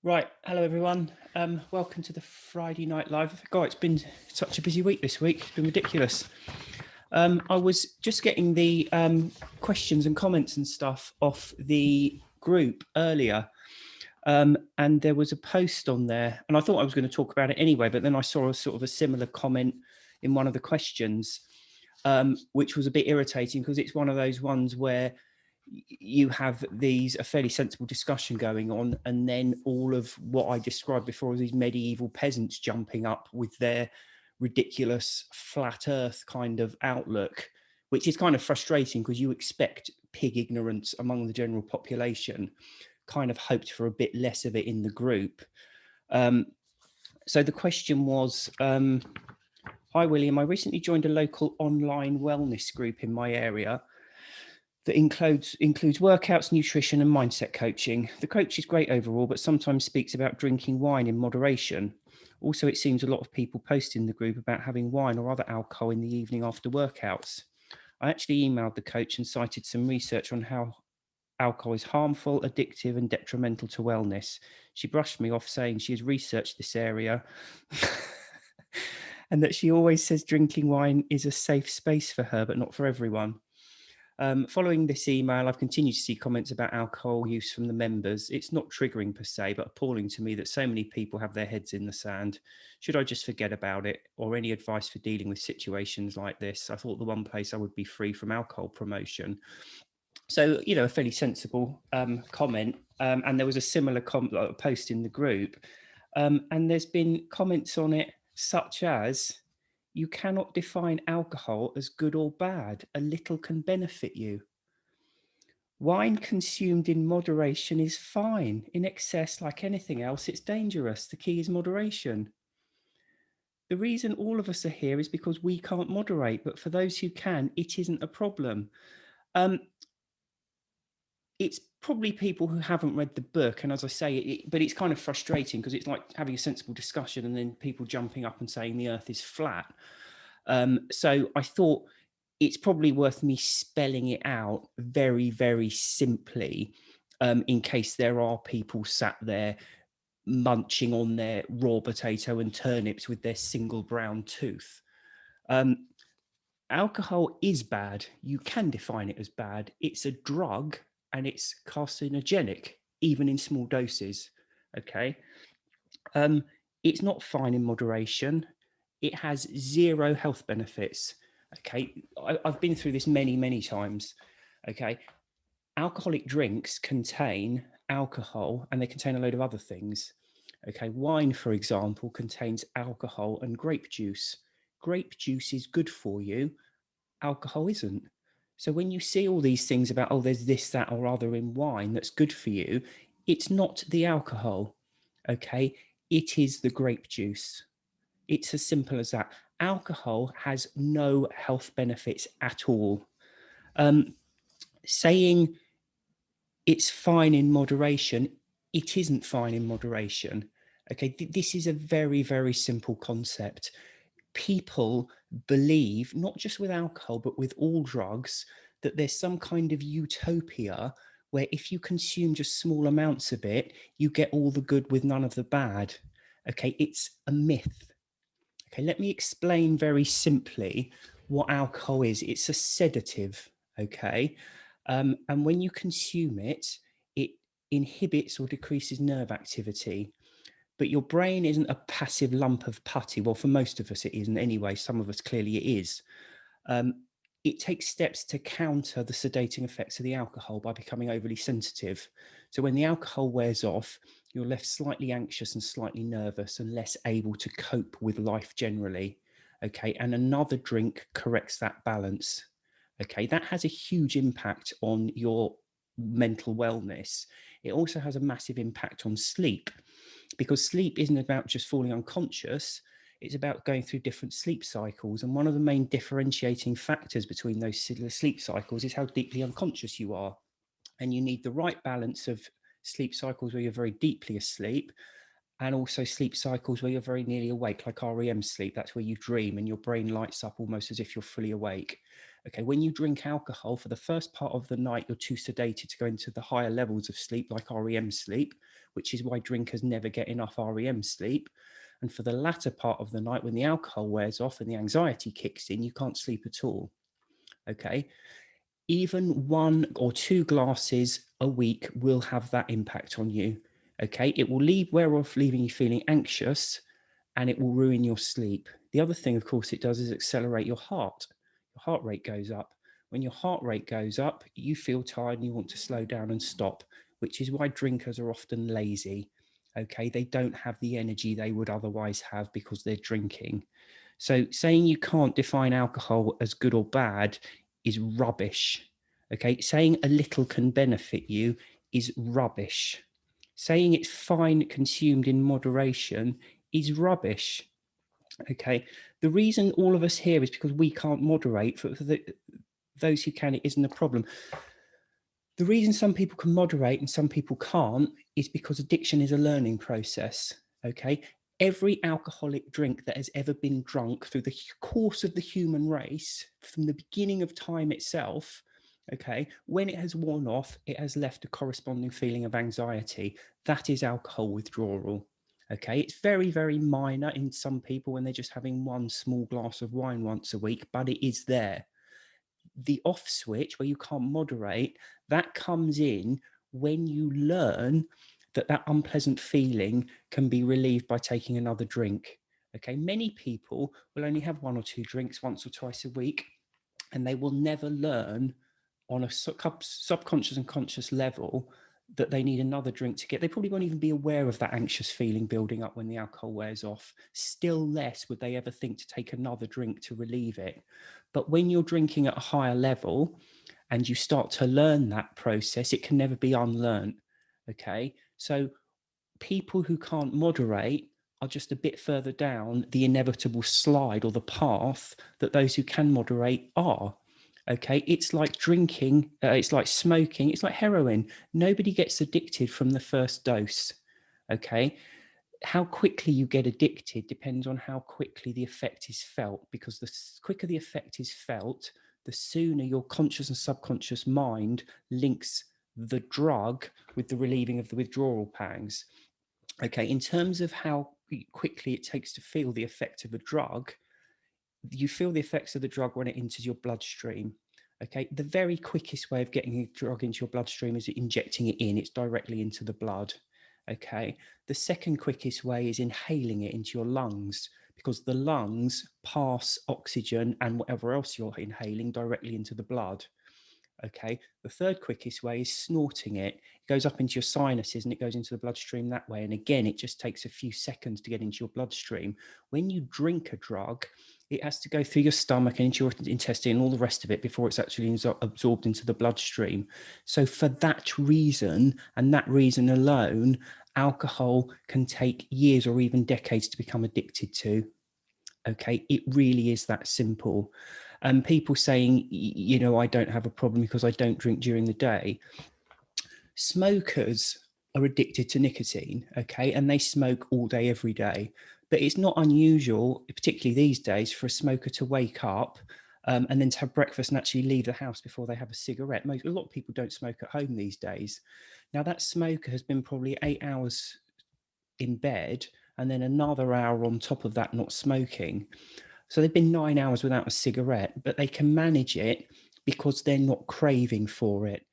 Right, hello everyone. Welcome to the Friday Night Live. God, it's been such a busy week this week. It's been ridiculous. I was just getting the questions and comments and stuff off the group earlier, and there was a post on there, and I thought I was going to talk about it anyway, but then I saw a sort of a similar comment in one of the questions, which was a bit irritating because it's one of those ones where you have a fairly sensible discussion going on, and then all of what I described before as these medieval peasants jumping up with their ridiculous flat earth kind of outlook, which is kind of frustrating because you expect pig ignorance among the general population. Kind of hoped for a bit less of it in the group. So the question was, hi William, I recently joined a local online wellness group in my area that includes workouts, nutrition, and mindset coaching. The coach is great overall, but sometimes speaks about drinking wine in moderation. Also, it seems a lot of people post in the group about having wine or other alcohol in the evening after workouts. I actually emailed the coach and cited some research on how alcohol is harmful, addictive, and detrimental to wellness. She brushed me off, saying she has researched this area and that she always says drinking wine is a safe space for her, but not for everyone. Following this email, I've continued to see comments about alcohol use from the members. It's not triggering per se, but appalling to me that so many people have their heads in the sand. Should I just forget about it, or any advice for dealing with situations like this? I thought the one place I would be free from alcohol promotion. So, a fairly sensible comment. And there was a similar post in the group. And there's been comments on it such as, you cannot define alcohol as good or bad. A little can benefit you. Wine consumed in moderation is fine. In excess, like anything else, it's dangerous. The key is moderation. The reason all of us are here is because we can't moderate, but for those who can, it isn't a problem. Um, it's probably people who haven't read the book, and as I say, but it's kind of frustrating because it's like having a sensible discussion and then people jumping up and saying the earth is flat. So I thought it's probably worth me spelling it out very, very simply, in case there are people sat there munching on their raw potato and turnips with their single brown tooth. Um, Alcohol is bad. You can define it as bad. It's a drug and it's carcinogenic, even in small doses. Okay. Um, it's not fine in moderation. It has zero health benefits. Okay. I've been through this many, many times. Okay. Alcoholic drinks contain alcohol and they contain a load of other things. Okay. Wine, for example, contains alcohol and grape juice. Grape juice is good for you, alcohol isn't. So when you see all these things about, oh, there's this, that, or other in wine that's good for you, it's not the alcohol. Okay. It is the grape juice. It's as simple as that. Alcohol has no health benefits at all. Saying it's fine in moderation, it isn't fine in moderation. Okay. This is a very, very simple concept. People believe, not just with alcohol, but with all drugs, that there's some kind of utopia where if you consume just small amounts of it, you get all the good with none of the bad. Okay, it's a myth. Okay, let me explain very simply what alcohol is. It's a sedative, okay? And when you consume it, it inhibits or decreases nerve activity. But your brain isn't a passive lump of putty. Well, for most of us, it isn't anyway. Some of us, clearly, it is. It takes steps to counter the sedating effects of the alcohol by becoming overly sensitive. So when the alcohol wears off, you're left slightly anxious and slightly nervous and less able to cope with life generally. Okay. And another drink corrects that balance. Okay. That has a huge impact on your mental wellness. It also has a massive impact on sleep, because sleep isn't about just falling unconscious. It's about going through different sleep cycles. And one of the main differentiating factors between those sleep cycles is how deeply unconscious you are. And you need the right balance of sleep cycles where you're very deeply asleep, and also sleep cycles where you're very nearly awake, like REM sleep. That's where you dream and your brain lights up almost as if you're fully awake. Okay, when you drink alcohol, for the first part of the night, you're too sedated to go into the higher levels of sleep, like REM sleep, which is why drinkers never get enough REM sleep. And for the latter part of the night, when the alcohol wears off and the anxiety kicks in, you can't sleep at all. Okay, even 1 or 2 glasses a week will have that impact on you. Okay, it will wear off, leaving you feeling anxious, and it will ruin your sleep. The other thing, of course, it does is accelerate your heart. Your heart rate goes up. When your heart rate goes up, you feel tired and you want to slow down and stop, which is why drinkers are often lazy. Okay, they don't have the energy they would otherwise have because they're drinking. So saying you can't define alcohol as good or bad is rubbish. Okay, saying a little can benefit you is rubbish. Saying it's fine consumed in moderation is rubbish. Okay, the reason all of us here is because we can't moderate. For those who can, it isn't a problem. The reason some people can moderate and some people can't is because addiction is a learning process. Okay, every alcoholic drink that has ever been drunk through the course of the human race, from the beginning of time itself, okay, when it has worn off, it has left a corresponding feeling of anxiety. That is alcohol withdrawal. Okay, it's very, very minor in some people when they're just having 1 small glass of wine once a week, but it is there. The off switch where you can't moderate, that comes in when you learn that that unpleasant feeling can be relieved by taking another drink. Okay, many people will only have 1 or 2 drinks once or twice a week, and they will never learn on a subconscious and conscious level that they need another drink to get. They probably won't even be aware of that anxious feeling building up when the alcohol wears off. Still less would they ever think to take another drink to relieve it. But when you're drinking at a higher level and you start to learn that process, it can never be unlearned. Okay, so people who can't moderate are just a bit further down the inevitable slide or the path that those who can moderate are. Okay, it's like drinking, it's like smoking, it's like heroin. Nobody gets addicted from the first dose. Okay, how quickly you get addicted depends on how quickly the effect is felt, because the quicker the effect is felt, the sooner your conscious and subconscious mind links the drug with the relieving of the withdrawal pangs. Okay, in terms of how quickly it takes to feel the effect of a drug, you feel the effects of the drug when it enters your bloodstream. Okay, the very quickest way of getting a drug into your bloodstream is injecting it in. It's directly into the blood. Okay, the second quickest way is inhaling it into your lungs, because the lungs pass oxygen and whatever else you're inhaling directly into the blood. Okay, the third quickest way is snorting it. It goes up into your sinuses and it goes into the bloodstream that way. And again, it just takes a few seconds to get into your bloodstream. When you drink a drug, it has to go through your stomach and into your intestine and all the rest of it before it's actually absorbed into the bloodstream. So for that reason, and that reason alone, alcohol can take years or even decades to become addicted to. Okay, it really is that simple. People saying, you know, I don't have a problem because I don't drink during the day. Smokers are addicted to nicotine, okay, and they smoke all day, every day. But it's not unusual, particularly these days, for a smoker to wake up and then to have breakfast and actually leave the house before they have a cigarette. A lot of people don't smoke at home these days. Now, that smoker has been probably 8 hours in bed and then another hour on top of that not smoking. So they've been 9 hours without a cigarette, but they can manage it because they're not craving for it.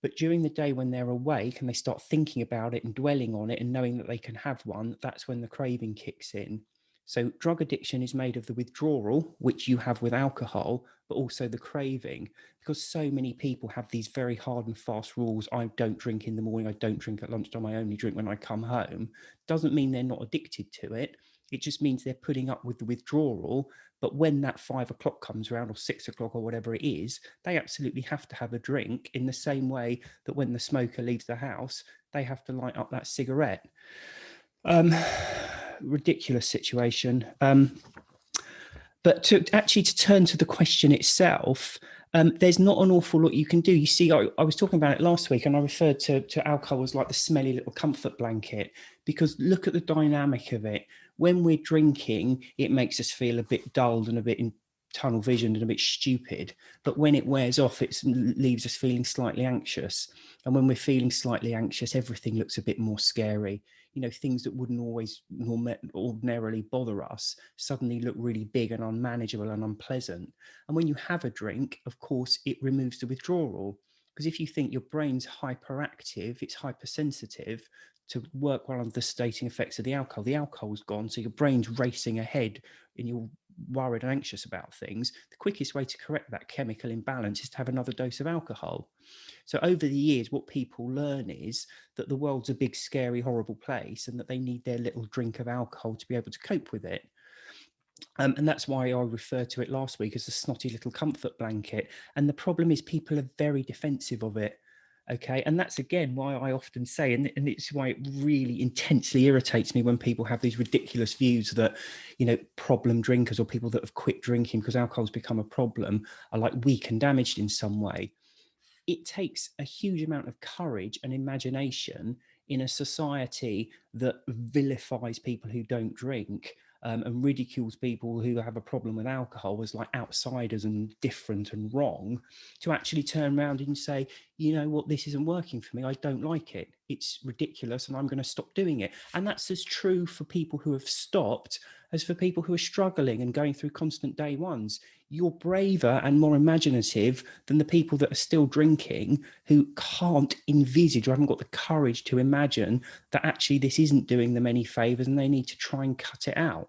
But during the day when they're awake and they start thinking about it and dwelling on it and knowing that they can have one, that's when the craving kicks in. So drug addiction is made of the withdrawal, which you have with alcohol, but also the craving, because so many people have these very hard and fast rules. I don't drink in the morning, I don't drink at lunchtime, I only drink when I come home. Doesn't mean they're not addicted to it. It just means they're putting up with the withdrawal. But when that 5 o'clock comes around or 6 o'clock or whatever it is, they absolutely have to have a drink, in the same way that when the smoker leaves the house, they have to light up that cigarette. Ridiculous situation. But to turn to the question itself, there's not an awful lot you can do. You see, I was talking about it last week and I referred to alcohol as like the smelly little comfort blanket, because look at the dynamic of it. When we're drinking, it makes us feel a bit dulled and a bit tunnel vision and a bit stupid, but when it wears off, it leaves us feeling slightly anxious. And when we're feeling slightly anxious, everything looks a bit more scary. You know, things that wouldn't always ordinarily bother us suddenly look really big and unmanageable and unpleasant. And when you have a drink, of course, it removes the withdrawal. Because if you think your brain's hyperactive, it's hypersensitive to work well under the stating effects of the alcohol's gone, so your brain's racing ahead and you're worried and anxious about things. The quickest way to correct that chemical imbalance is to have another dose of alcohol. So over the years, what people learn is that the world's a big, scary, horrible place and that they need their little drink of alcohol to be able to cope with it. And that's why I referred to it last week as the snotty little comfort blanket. And the problem is people are very defensive of it. Okay. And that's, again, why I often say, and it's why it really intensely irritates me when people have these ridiculous views that, you know, problem drinkers or people that have quit drinking because alcohol's become a problem are like weak and damaged in some way. It takes a huge amount of courage and imagination in a society that vilifies people who don't drink, and ridicules people who have a problem with alcohol as like outsiders and different and wrong, to actually turn around and say, you know what, this isn't working for me. I don't like it. It's ridiculous and I'm going to stop doing it. And that's as true for people who have stopped as for people who are struggling and going through constant day ones. You're braver and more imaginative than the people that are still drinking, who can't envisage or haven't got the courage to imagine that actually this isn't doing them any favors and they need to try and cut it out.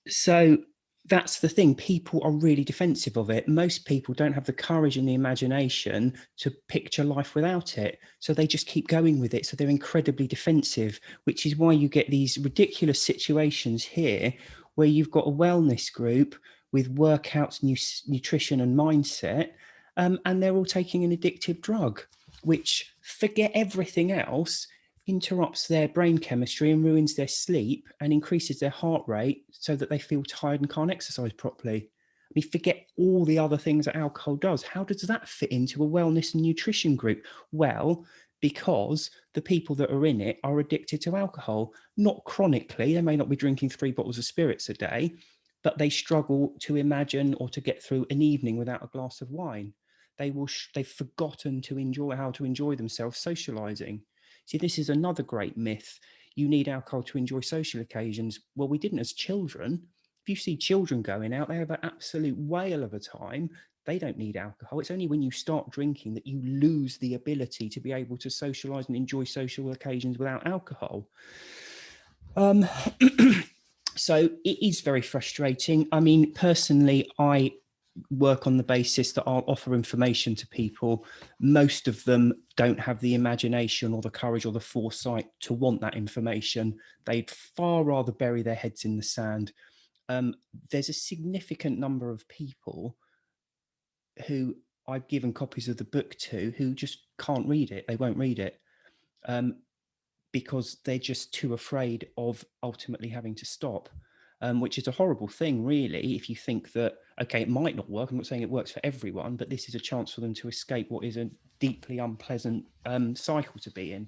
So that's the thing. People are really defensive of it. Most people don't have the courage and the imagination to picture life without it. So they just keep going with it. So they're incredibly defensive, which is why you get these ridiculous situations here where you've got a wellness group with workouts, nutrition and mindset, and they're all taking an addictive drug, which, forget everything else, interrupts their brain chemistry and ruins their sleep and increases their heart rate so that they feel tired and can't exercise properly. I mean, forget all the other things that alcohol does. How does that fit into a wellness and nutrition group? Well, because the people that are in it are addicted to alcohol, not chronically. They may not be drinking 3 bottles of spirits a day, but they struggle to imagine or to get through an evening without a glass of wine. They've forgotten to enjoy how to enjoy themselves socializing. See, this is another great myth. You need alcohol to enjoy social occasions. Well, we didn't as children. If you see children going out, they have an absolute whale of a time. They don't need alcohol. It's only when you start drinking that you lose the ability to be able to socialize and enjoy social occasions without alcohol. So it is very frustrating. I mean, personally, I work on the basis that I'll offer information to people. Most of them don't have the imagination or the courage or the foresight to want that information. They'd far rather bury their heads in the sand. There's a significant number of people who I've given copies of the book to who just can't read it. They won't read it. Because they're just too afraid of ultimately having to stop, which is a horrible thing, really, if you think that, okay, it might not work. I'm not saying it works for everyone, but this is a chance for them to escape what is a deeply unpleasant cycle to be in.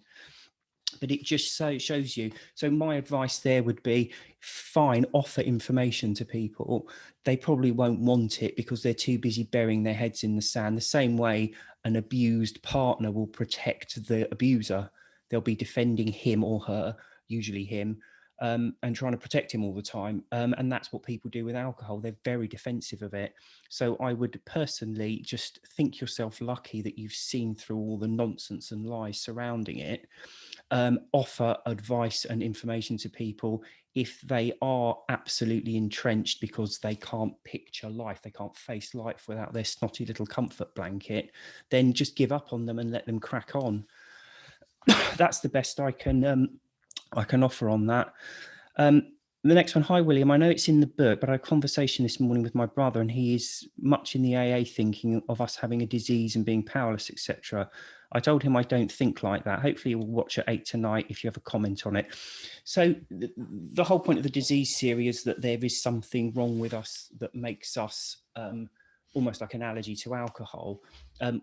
But it just shows you. So my advice there would be, fine, offer information to people. They probably won't want it because they're too busy burying their heads in the sand, the same way an abused partner will protect the abuser. They'll be defending him or her, usually him, and trying to protect him all the time. And that's what people do with alcohol. They're very defensive of it. So I would personally just think yourself lucky that you've seen through all the nonsense and lies surrounding it. Offer advice and information to people. If they are absolutely entrenched because they can't picture life, they can't face life without their snotty little comfort blanket, then just give up on them and let them crack on. That's the best I can offer on that. The next one, hi William, I know it's in the book, but I had a conversation this morning with my brother and he is much in the AA thinking of us having a disease and being powerless, etc. I told him I don't think like that. Hopefully you'll watch at 8 tonight if you have a comment on it. So the whole point of the disease series is that there is something wrong with us that makes us almost like an allergy to alcohol.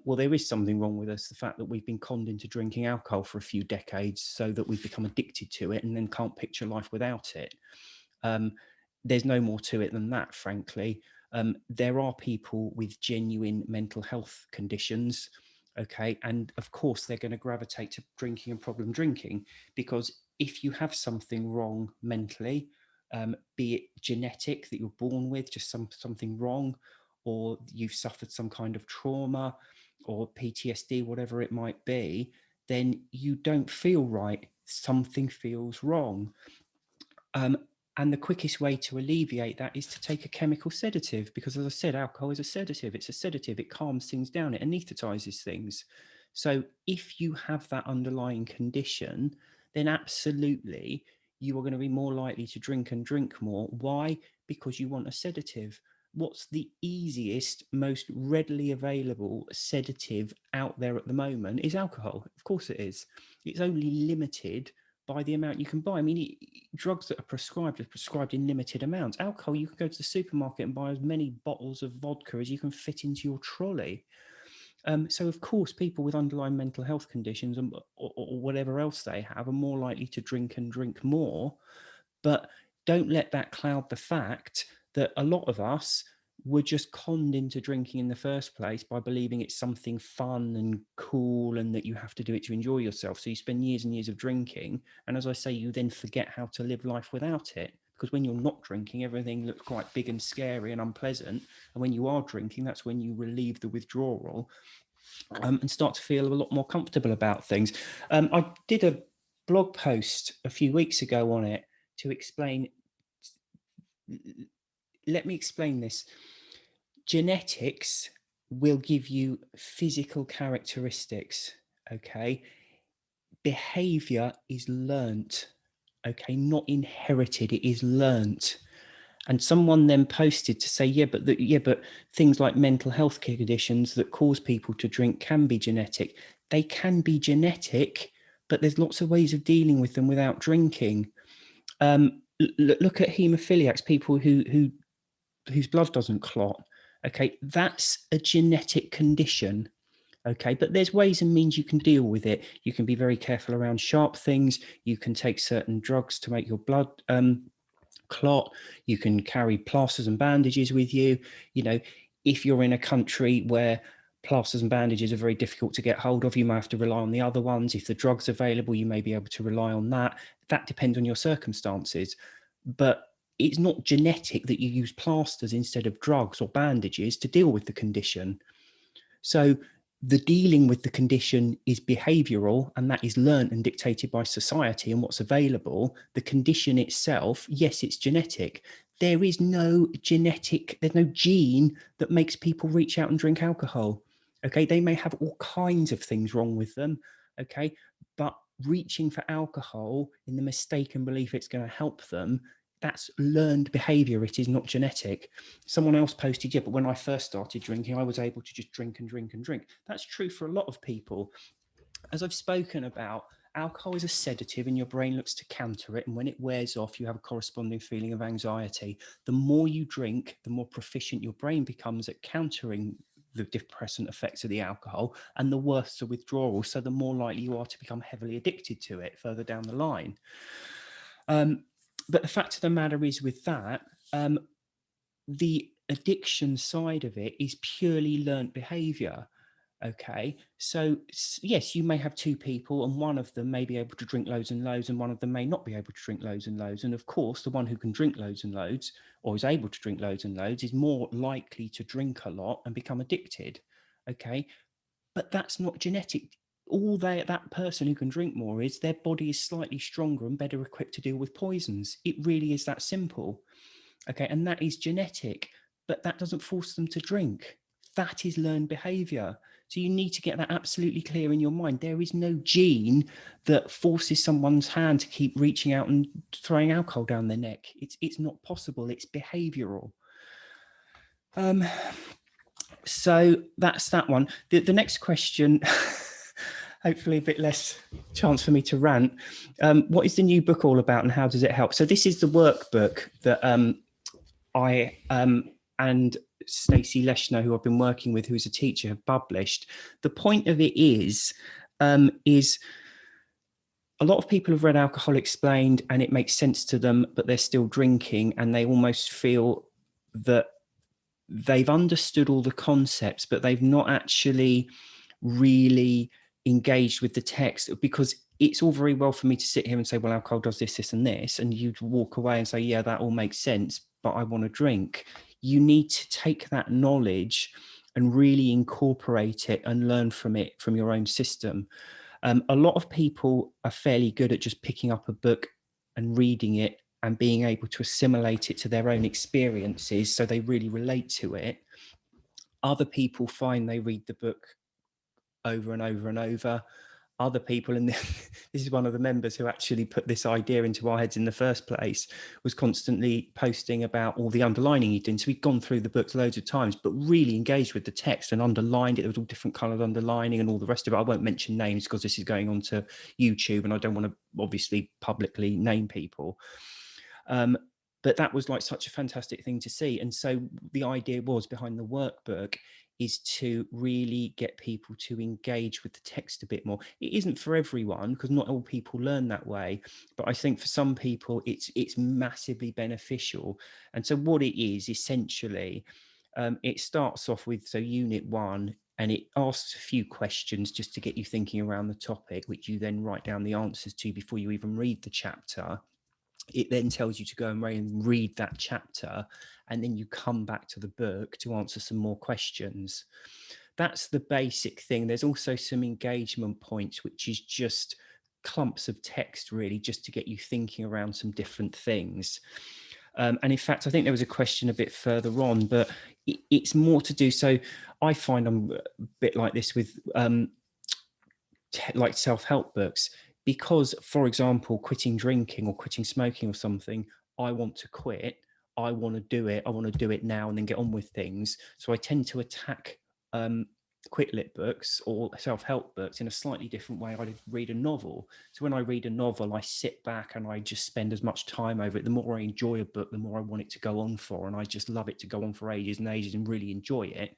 Well, there is something wrong with us, the fact that we've been conned into drinking alcohol for a few decades so that we've become addicted to it and then can't picture life without it. there's no more to it than that, frankly. There are people with genuine mental health conditions, okay, and of course they're going to gravitate to drinking and problem drinking, because if you have something wrong mentally, be it genetic that you're born with, just something wrong, or you've suffered some kind of trauma or PTSD, whatever it might be, then you don't feel right. Something feels wrong. And the quickest way to alleviate that is to take a chemical sedative, because as I said, alcohol is a sedative. It's a sedative. It calms things down. It anesthetizes things. So if you have that underlying condition, then absolutely you are going to be more likely to drink and drink more. Why? Because you want a sedative. What's the easiest, most readily available sedative out there at the moment is alcohol. Of course it is. It's only limited by the amount you can buy. I mean, drugs that are prescribed in limited amounts. Alcohol, you can go to the supermarket and buy as many bottles of vodka as you can fit into your trolley. So, of course, people with underlying mental health conditions or whatever else they have are more likely to drink and drink more. But don't let that cloud the fact that a lot of us were just conned into drinking in the first place by believing it's something fun and cool and that you have to do it to enjoy yourself. So you spend years and years of drinking. And as I say, you then forget how to live life without it. Because when you're not drinking, everything looks quite big and scary and unpleasant. And when you are drinking, that's when you relieve the withdrawal and start to feel a lot more comfortable about things. I did a blog post a few weeks ago on it to explain. Let me explain this. Genetics will give you physical characteristics, okay? Behavior is learnt, okay? Not inherited, it is learnt. And someone then posted to say, but things like mental health conditions that cause people to drink can be genetic. They can be genetic, but there's lots of ways of dealing with them without drinking. Look at haemophiliacs, people whose blood doesn't clot. Okay, that's a genetic condition. Okay, but there's ways and means you can deal with it. You can be very careful around sharp things. You can take certain drugs to make your blood clot. You can carry plasters and bandages with you. You know, if you're in a country where plasters and bandages are very difficult to get hold of, you may have to rely on the other ones. If the drug's available, you may be able to rely on that. That depends on your circumstances. But it's not genetic that you use plasters instead of drugs or bandages to deal with the condition. So the dealing with the condition is behavioral, and that is learned and dictated by society and what's available. The condition itself, yes, it's genetic. There is no there's no gene that makes people reach out and drink alcohol. Okay, they may have all kinds of things wrong with them. Okay, but reaching for alcohol in the mistaken belief it's going to help them, that's learned behavior. It is not genetic. Someone else posted, but when I first started drinking, I was able to just drink and drink and drink. That's true for a lot of people. As I've spoken about, alcohol is a sedative and your brain looks to counter it. And when it wears off, you have a corresponding feeling of anxiety. The more you drink, the more proficient your brain becomes at countering the depressant effects of the alcohol, and the worse the withdrawal. So the more likely you are to become heavily addicted to it further down the line. But the fact of the matter is with that, the addiction side of it is purely learnt behavior. Okay, so yes, you may have two people and one of them may be able to drink loads and loads and one of them may not be able to drink loads and loads. And of course, the one who can drink loads and loads or is able to drink loads and loads is more likely to drink a lot and become addicted. Okay, but that's not genetic. All that person who can drink more is their body is slightly stronger and better equipped to deal with poisons. It really is that simple. Okay, and that is genetic, but that doesn't force them to drink. That is learned behavior. So you need to get that absolutely clear in your mind. There is no gene that forces someone's hand to keep reaching out and throwing alcohol down their neck. It's not possible. It's behavioral. So that's that one. The next question, hopefully a bit less chance for me to rant. What is the new book all about and how does it help? So this is the workbook that I and Stacey Leshner, who I've been working with, who's a teacher, have published. The point of it is a lot of people have read Alcohol Explained and it makes sense to them, but they're still drinking, and they almost feel that they've understood all the concepts, but they've not actually really engaged with the text, because it's all very well for me to sit here and say, well, alcohol does this, this, and this, and you'd walk away and say, yeah, that all makes sense, but I want to drink. You need to take that knowledge and really incorporate it and learn from it, from your own system. A lot of people are fairly good at just picking up a book and reading it and being able to assimilate it to their own experiences, so they really relate to it. Other people find they read the book over and over and over. Other people, and this is one of the members who actually put this idea into our heads in the first place, was constantly posting about all the underlining he'd done. So he'd gone through the books loads of times, but really engaged with the text and underlined it. There was all different coloured underlining and all the rest of it. I won't mention names because this is going on to YouTube and I don't want to obviously publicly name people. But that was like such a fantastic thing to see. And so the idea was behind the workbook is to really get people to engage with the text a bit more. It isn't for everyone, because not all people learn that way, but I think for some people it's massively beneficial. And so what it is essentially, it starts off with, so unit 1, and it asks a few questions just to get you thinking around the topic, which you then write down the answers to before you even read the chapter. It then tells you to go and read that chapter, and then you come back to the book to answer some more questions. That's the basic thing. There's also some engagement points, which is just clumps of text, really, just to get you thinking around some different things. And in fact, I think there was a question a bit further on, but it's more to do. So I find I'm a bit like this with like self-help books, because, for example, quitting drinking or quitting smoking or something, I want to quit, I want to do it, I want to do it now and then get on with things. So I tend to attack quit lit books or self-help books in a slightly different way. I read a novel. So when I read a novel, I sit back and I just spend as much time over it. The more I enjoy a book, the more I want it to go on for, and I just love it to go on for ages and ages and really enjoy it.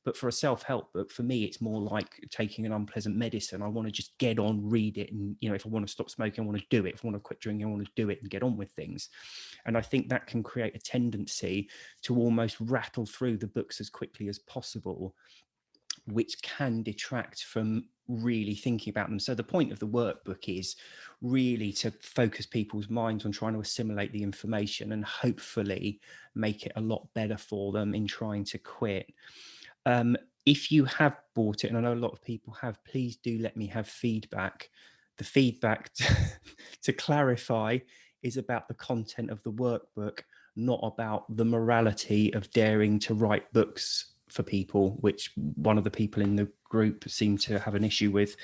But for a self-help book, for me, it's more like taking an unpleasant medicine. I want to just get on, read it. And, you know, if I want to stop smoking, I want to do it. If I want to quit drinking, I want to do it and get on with things. And I think that can create a tendency to almost rattle through the books as quickly as possible, which can detract from really thinking about them. So the point of the workbook is really to focus people's minds on trying to assimilate the information and hopefully make it a lot better for them in trying to quit. If you have bought it, and I know a lot of people have, please do let me have feedback. The feedback, to clarify, is about the content of the workbook, not about the morality of daring to write books for people, which one of the people in the group seemed to have an issue with.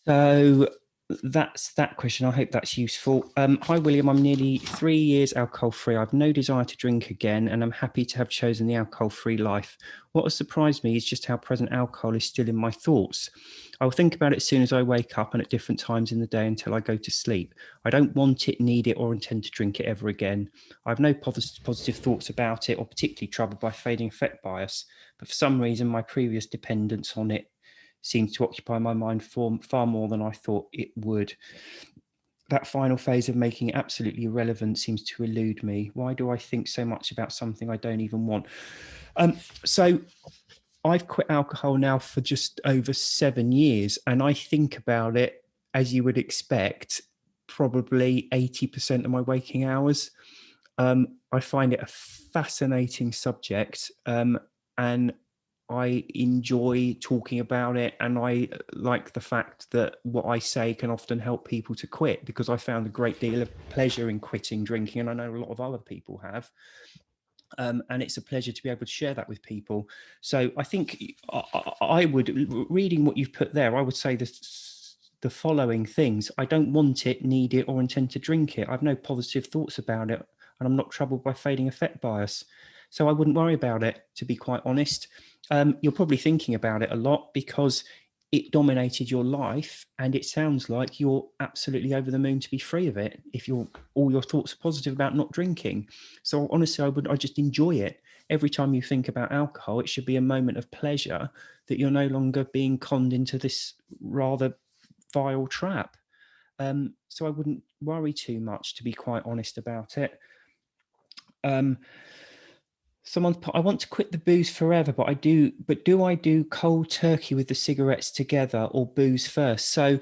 So that's that question. I hope that's useful. Hi, William. I'm nearly 3 years alcohol-free. I've no desire to drink again, and I'm happy to have chosen the alcohol-free life. What has surprised me is just how present alcohol is still in my thoughts. I'll think about it as soon as I wake up and at different times in the day until I go to sleep. I don't want it, need it, or intend to drink it ever again. I have no positive thoughts about it, or particularly troubled by fading effect bias, but for some reason my previous dependence on it seems to occupy my mind far more than I thought it would. That final phase of making it absolutely irrelevant seems to elude me. Why do I think so much about something I don't even want? So I've quit alcohol now for just over 7 years, and I think about it, as you would expect, probably 80% of my waking hours. I find it a fascinating subject, and I enjoy talking about it, and I like the fact that what I say can often help people to quit, because I found a great deal of pleasure in quitting drinking, and I know a lot of other people have. And it's a pleasure to be able to share that with people. So I think I would, reading what you've put there, I would say the following things. I don't want it, need it, or intend to drink it. I have no positive thoughts about it, and I'm not troubled by fading effect bias. So I wouldn't worry about it, to be quite honest. You're probably thinking about it a lot because it dominated your life, and it sounds like you're absolutely over the moon to be free of it if all your thoughts are positive about not drinking. So honestly, I just enjoy it. Every time you think about alcohol, it should be a moment of pleasure, that you're no longer being conned into this rather vile trap. So I wouldn't worry too much, to be quite honest about it. Someone's put, I want to quit the booze forever, but do I do cold turkey with the cigarettes together or booze first? So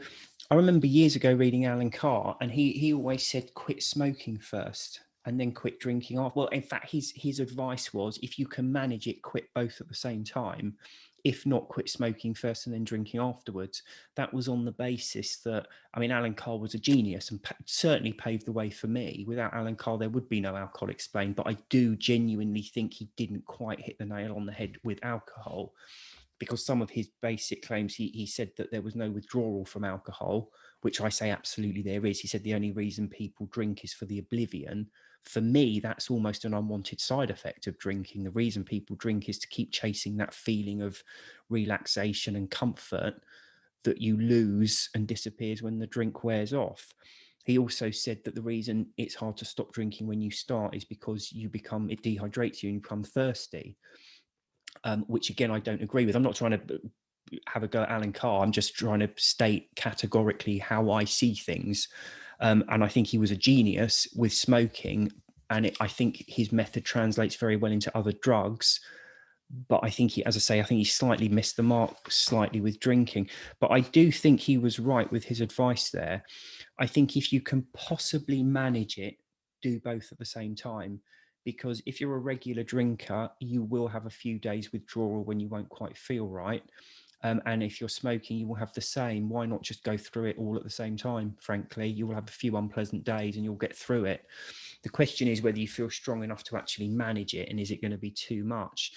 I remember years ago reading Alan Carr, and he always said quit smoking first and then quit drinking off. Well, in fact, his advice was, if you can manage it, quit both at the same time. If not, quit smoking first and then drinking afterwards. That was on the basis that, I mean, Alan Carr was a genius and certainly paved the way for me. Without Alan Carr, there would be no Alcohol Explained, but I do genuinely think he didn't quite hit the nail on the head with alcohol, because some of his basic claims, he said that there was no withdrawal from alcohol, which I say absolutely there is. He said the only reason people drink is for the oblivion. For me, that's almost an unwanted side effect of drinking. The reason people drink is to keep chasing that feeling of relaxation and comfort that you lose and disappears when the drink wears off. He also said that the reason it's hard to stop drinking when you start is because it dehydrates you and you become thirsty. Which again, I don't agree with. I'm not trying to have a go at Alan Carr. I'm just trying to state categorically how I see things. And I think he was a genius with smoking. And I think his method translates very well into other drugs. But I think I think he slightly missed the mark slightly with drinking. But I do think he was right with his advice there. I think if you can possibly manage it, do both at the same time. Because if you're a regular drinker, you will have a few days withdrawal when you won't quite feel right. And if you're smoking, you will have the same. Why not just go through it all at the same time? Frankly, you will have a few unpleasant days and you'll get through it. The question is whether you feel strong enough to actually manage it, and is it going to be too much?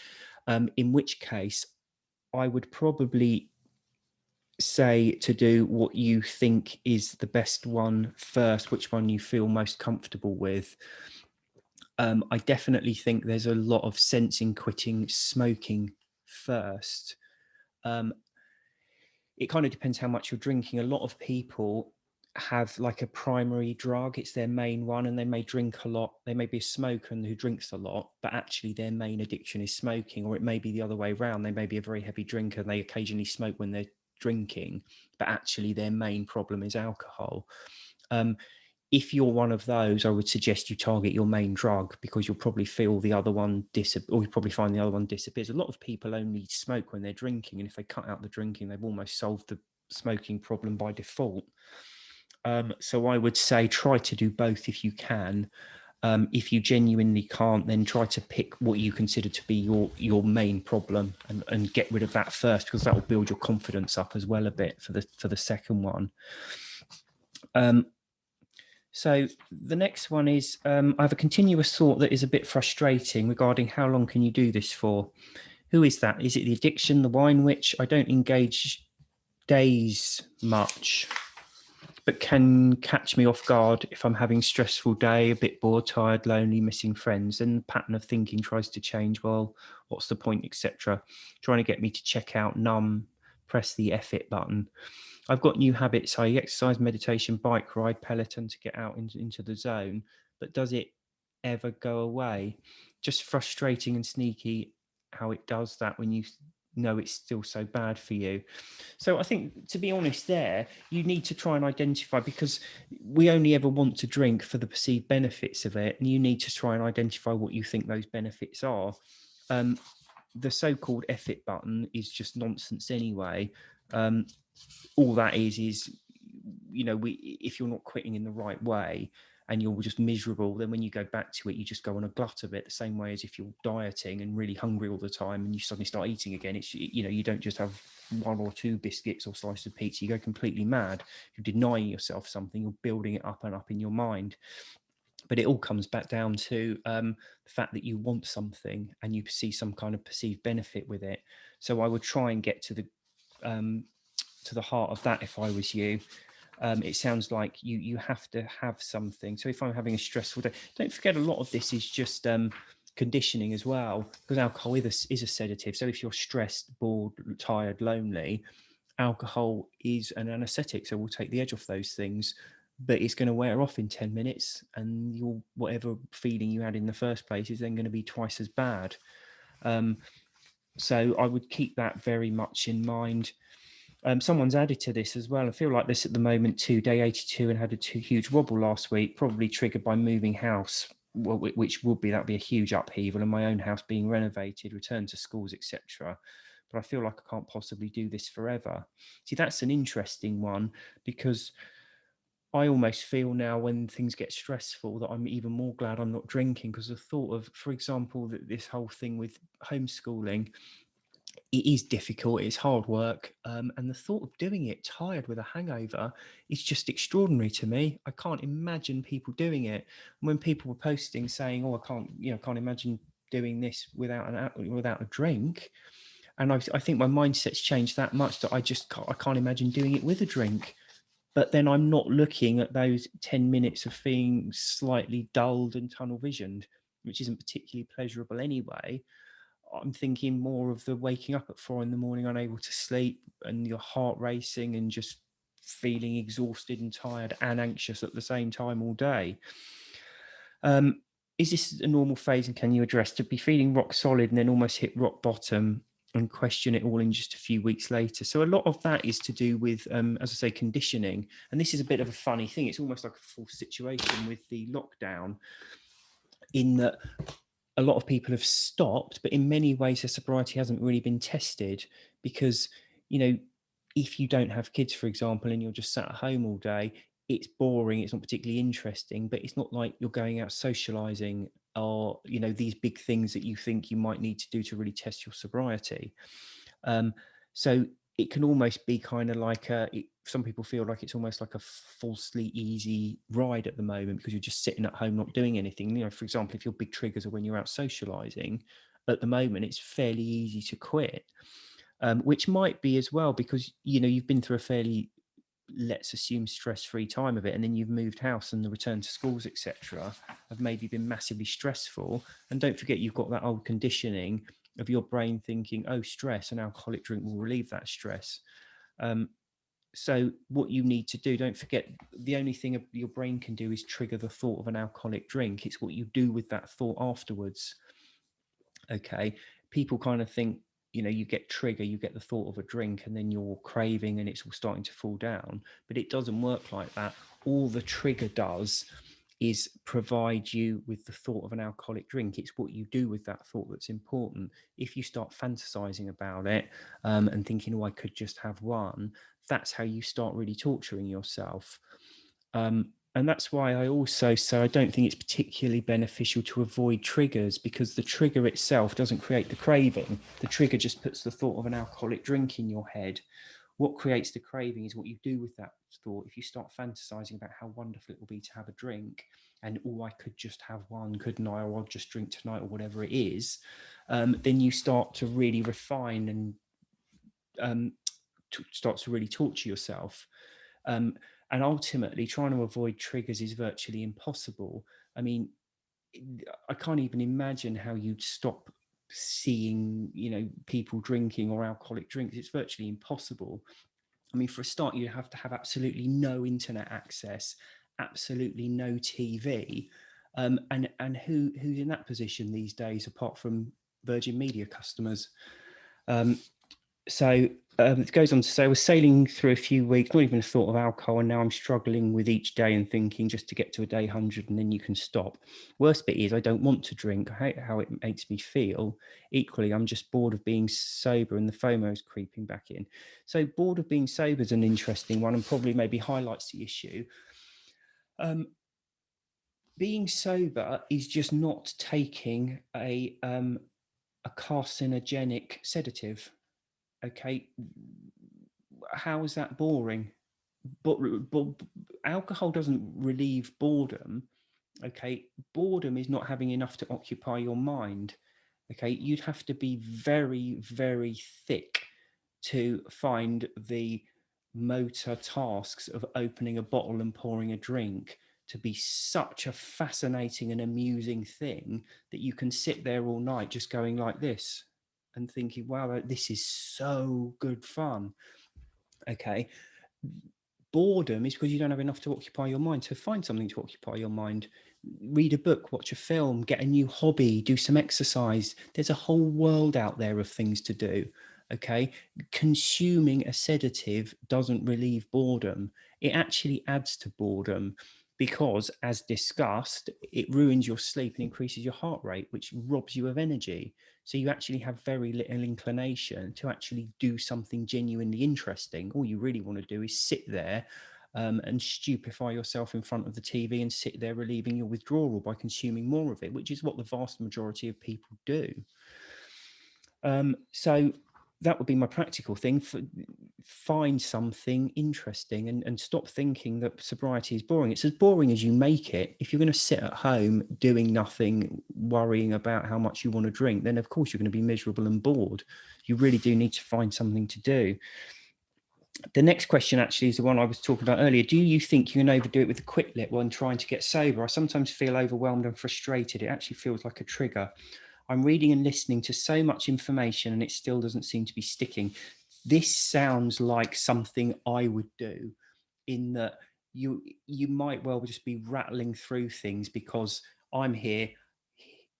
In which case, I would probably say to do what you think is the best one first, which one you feel most comfortable with. I definitely think there's a lot of sense in quitting smoking first. It kind of depends how much you're drinking. A lot of people have like a primary drug, it's their main one, and they may drink a lot. They may be a smoker who drinks a lot, but actually their main addiction is smoking. Or it may be the other way around. They may be a very heavy drinker and they occasionally smoke when they're drinking, but actually their main problem is alcohol. If you're one of those, I would suggest you target your main drug, because you'll probably feel the other one or you probably find the other one disappears. A lot of people only smoke when they're drinking, and if they cut out the drinking, they've almost solved the smoking problem by default. So I would say try to do both if you can. If you genuinely can't, then try to pick what you consider to be your main problem and get rid of that first, because that will build your confidence up as well a bit for the second one. So the next one is, I have a continuous thought that is a bit frustrating regarding how long can you do this for? Who is that? Is it the addiction, the wine witch? I don't engage days much, but can catch me off guard if I'm having a stressful day, a bit bored, tired, lonely, missing friends. Then the pattern of thinking tries to change. Well, what's the point, etc. Trying to get me to check out, numb, press the F it button. I've got new habits. I exercise, meditation, bike ride, Peloton to get out into the zone. But does it ever go away? Just frustrating and sneaky how it does that when you know it's still so bad for you. So I think, to be honest there, you need to try and identify, because we only ever want to drink for the perceived benefits of it. And you need to try and identify what you think those benefits are. The so-called F it button is just nonsense anyway. All that is, if you're not quitting in the right way and you're just miserable, then when you go back to it, you just go on a glut of it, the same way as if you're dieting and really hungry all the time and you suddenly start eating again. It's, you don't just have one or two biscuits or slice of pizza, you go completely mad. You're denying yourself something, you're building it up and up in your mind. But it all comes back down to the fact that you want something and you see some kind of perceived benefit with it. So I would try and get to the heart of that if I was you. It sounds like you have to have something. So if I'm having a stressful day, don't forget a lot of this is just conditioning as well, because alcohol is a sedative. So if you're stressed, bored, tired, lonely, alcohol is an anesthetic, so we'll take the edge off those things, but it's going to wear off in 10 minutes and your whatever feeling you had in the first place is then going to be twice as bad. So I would keep that very much in mind. Someone's added to this as well. I feel like this at the moment too, day 82, and had a huge wobble last week, probably triggered by moving house, which that'd be a huge upheaval, and my own house being renovated, return to schools, etc. But I feel like I can't possibly do this forever. See, that's an interesting one, because I almost feel now when things get stressful that I'm even more glad I'm not drinking, because the thought of, for example, that this whole thing with homeschooling, it is difficult, it's hard work, and the thought of doing it tired with a hangover is just extraordinary to me. I can't imagine people doing it. When people were posting saying, "Oh, can't imagine doing this without a drink," and I think my mindset's changed that much that I can't imagine doing it with a drink. But then I'm not looking at those 10 minutes of being slightly dulled and tunnel visioned, which isn't particularly pleasurable anyway. I'm thinking more of the waking up at 4 a.m, unable to sleep, and your heart racing, and just feeling exhausted and tired and anxious at the same time all day. Is this a normal phase, and can you address to be feeling rock solid and then almost hit rock bottom and question it all in just a few weeks later? So a lot of that is to do with, as I say, conditioning. And this is a bit of a funny thing. It's almost like a false situation with the lockdown, in that a lot of people have stopped, but in many ways their sobriety hasn't really been tested, because, if you don't have kids, for example, and you're just sat at home all day, it's boring, it's not particularly interesting, but it's not like you're going out socializing, or, these big things that you think you might need to do to really test your sobriety. So it can almost be kind of like some people feel like it's almost like a falsely easy ride at the moment, because you're just sitting at home not doing anything. For example, if your big triggers are when you're out socializing, at the moment it's fairly easy to quit, which might be as well because you've been through a fairly, let's assume, stress-free time of it, and then you've moved house, and the return to schools, etc., have maybe been massively stressful. And don't forget, you've got that old conditioning of your brain thinking, oh, stress, an alcoholic drink will relieve that stress. So what you need to do, don't forget, the only thing your brain can do is trigger the thought of an alcoholic drink. It's what you do with that thought afterwards. Okay, people kind of think, you get the thought of a drink, and then you're craving and it's all starting to fall down. But it doesn't work like that. All the trigger does is provide you with the thought of an alcoholic drink. It's what you do with that thought that's important. If you start fantasizing about it, and thinking, oh, I could just have one, that's how you start really torturing yourself. And that's why I also say I don't think it's particularly beneficial to avoid triggers, because the trigger itself doesn't create the craving. The trigger just puts the thought of an alcoholic drink in your head. What creates the craving is what you do with that thought. If you start fantasizing about how wonderful it will be to have a drink, and, oh, I could just have one, couldn't I? Or I'll just drink tonight, or whatever it is, then you start to really refine and start to really torture yourself. And ultimately, trying to avoid triggers is virtually impossible. I mean, I can't even imagine how you'd stop seeing, people drinking or alcoholic drinks. It's virtually impossible. I mean, for a start, you have to have absolutely no internet access, absolutely no TV. And who's in that position these days, apart from Virgin Media customers? So it goes on to say, I was sailing through a few weeks, not even a thought of alcohol, and now I'm struggling with each day and thinking just to get to a day 100 and then you can stop. Worst bit is I don't want to drink. I hate how it makes me feel. Equally, I'm just bored of being sober, and the FOMO is creeping back in. So bored of being sober is an interesting one, and probably maybe highlights the issue. Being sober is just not taking a carcinogenic sedative. Okay, how is that boring? But alcohol doesn't relieve boredom. Okay, boredom is not having enough to occupy your mind. Okay, you'd have to be very, very thick to find the motor tasks of opening a bottle and pouring a drink to be such a fascinating and amusing thing that you can sit there all night just going like this and thinking, wow, this is so good fun. Okay, boredom is because you don't have enough to occupy your mind. So find something to occupy your mind. Read a book, watch a film, get a new hobby, do some exercise. There's a whole world out there of things to do. Okay, consuming a sedative doesn't relieve boredom. It actually adds to boredom because, as discussed, it ruins your sleep and increases your heart rate, which robs you of energy. So you actually have very little inclination to actually do something genuinely interesting. All you really want to do is sit there and stupefy yourself in front of the TV and sit there relieving your withdrawal by consuming more of it, which is what the vast majority of people do. So that would be my practical thing. Find something interesting and stop thinking that sobriety is boring. It's as boring as you make it. If you're going to sit at home doing nothing, worrying about how much you want to drink, then of course you're going to be miserable and bored. You really do need to find something to do. The next question actually is the one I was talking about earlier. Do you think you can overdo it with the quit lit when trying to get sober? I sometimes feel overwhelmed and frustrated. It actually feels like a trigger. I'm reading and listening to so much information and it still doesn't seem to be sticking. This sounds like something I would do, in that you might well just be rattling through things because I'm here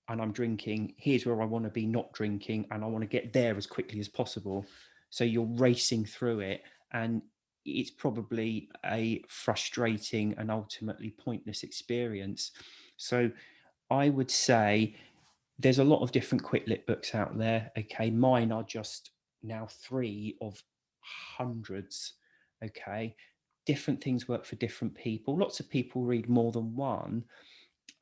and I'm drinking. Here's where I want to be not drinking, and I want to get there as quickly as possible. So you're racing through it, and it's probably a frustrating and ultimately pointless experience. So I would say there's a lot of different quick lit books out there. Okay, mine are just now 3 of hundreds. Okay, different things work for different people. Lots of people read more than one.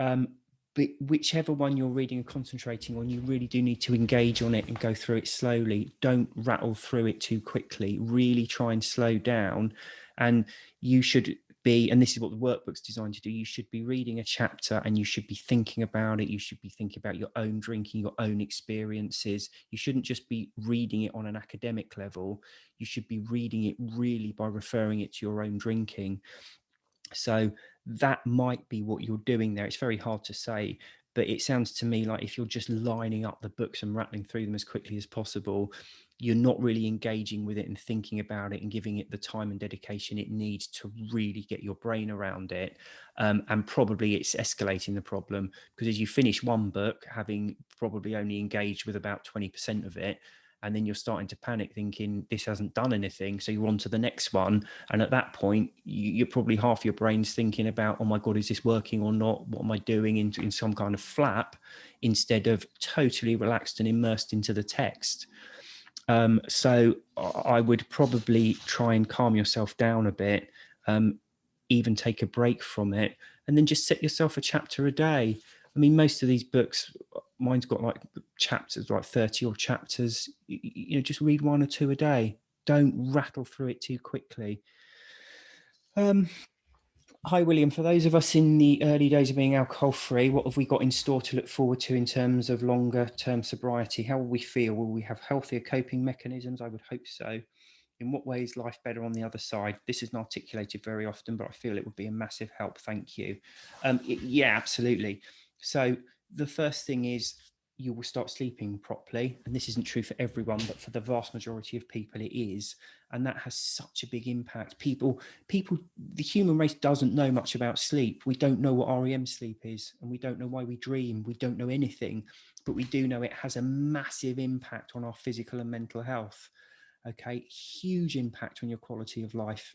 um, but whichever one you're reading and concentrating on, you really do need to engage on it and go through it slowly. Don't rattle through it too quickly. Really try and slow down. And you should be, and this is what the workbook's designed to do, you should be reading a chapter and you should be thinking about it. You should be thinking about your own drinking, your own experiences. You shouldn't just be reading it on an academic level. You should be reading it really by referring it to your own drinking. So that might be what you're doing there. It's very hard to say, but it sounds to me like if you're just lining up the books and rattling through them as quickly as possible, you're not really engaging with it and thinking about it and giving it the time and dedication it needs to really get your brain around it. And probably it's escalating the problem, because as you finish one book, having probably only engaged with about 20% of it, and then you're starting to panic thinking this hasn't done anything, so you're on to the next one, and at that point you're probably half your brain's thinking about, oh my god, is this working or not, what am I doing, in some kind of flap, instead of totally relaxed and immersed into the text. So I would probably try and calm yourself down a bit, even take a break from it, and then just set yourself a chapter a day. I mean, most of these books, mine's got like chapters, like 30 or chapters. Just read 1 or 2 a day. Don't rattle through it too quickly. Hi, William. For those of us in the early days of being alcohol free, what have we got in store to look forward to in terms of longer term sobriety? How will we feel? Will we have healthier coping mechanisms? I would hope so. In what way is life better on the other side? This isn't articulated very often, but I feel it would be a massive help. Thank you. Yeah, absolutely. So the first thing is you will start sleeping properly. And this isn't true for everyone, but for the vast majority of people, it is. And that has such a big impact. The human race doesn't know much about sleep. We don't know what REM sleep is, and we don't know why we dream. We don't know anything, but we do know it has a massive impact on our physical and mental health. Okay, huge impact on your quality of life.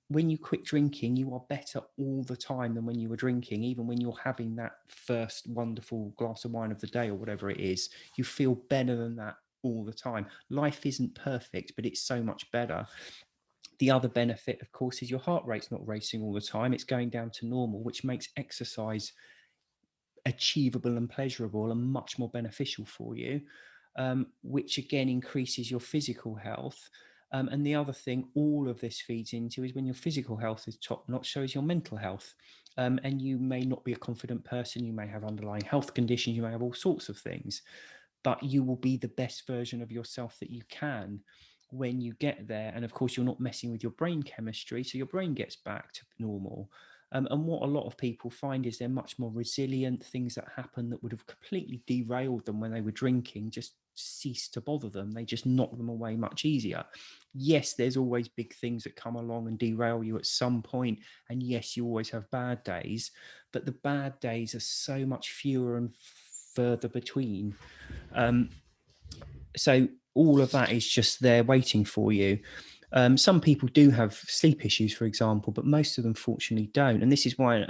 When you quit drinking, you are better all the time than when you were drinking. Even when you're having that first wonderful glass of wine of the day or whatever it is, you feel better than that all the time. Life isn't perfect, but it's so much better. The other benefit, of course, is your heart rate's not racing all the time. It's going down to normal, which makes exercise achievable and pleasurable and much more beneficial for you, which again increases your physical health. And the other thing all of this feeds into is when your physical health is top notch, so is your mental health. And you may not be a confident person, you may have underlying health conditions, you may have all sorts of things, but you will be the best version of yourself that you can when you get there. And of course, you're not messing with your brain chemistry, so your brain gets back to normal. And what a lot of people find is they're much more resilient. Things that happen that would have completely derailed them when they were drinking just cease to bother them. They just knock them away much easier. Yes, there's always big things that come along and derail you at some point. And yes, you always have bad days, but the bad days are so much fewer and further between. So all of that is just there waiting for you. Some people do have sleep issues, for example, but most of them fortunately don't. And this is why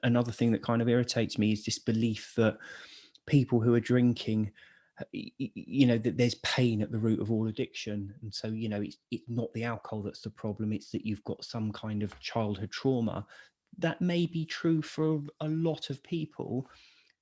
another thing that kind of irritates me is this belief that people who are drinking, that there's pain at the root of all addiction. And so, it's not the alcohol that's the problem. It's that you've got some kind of childhood trauma. That may be true for a lot of people,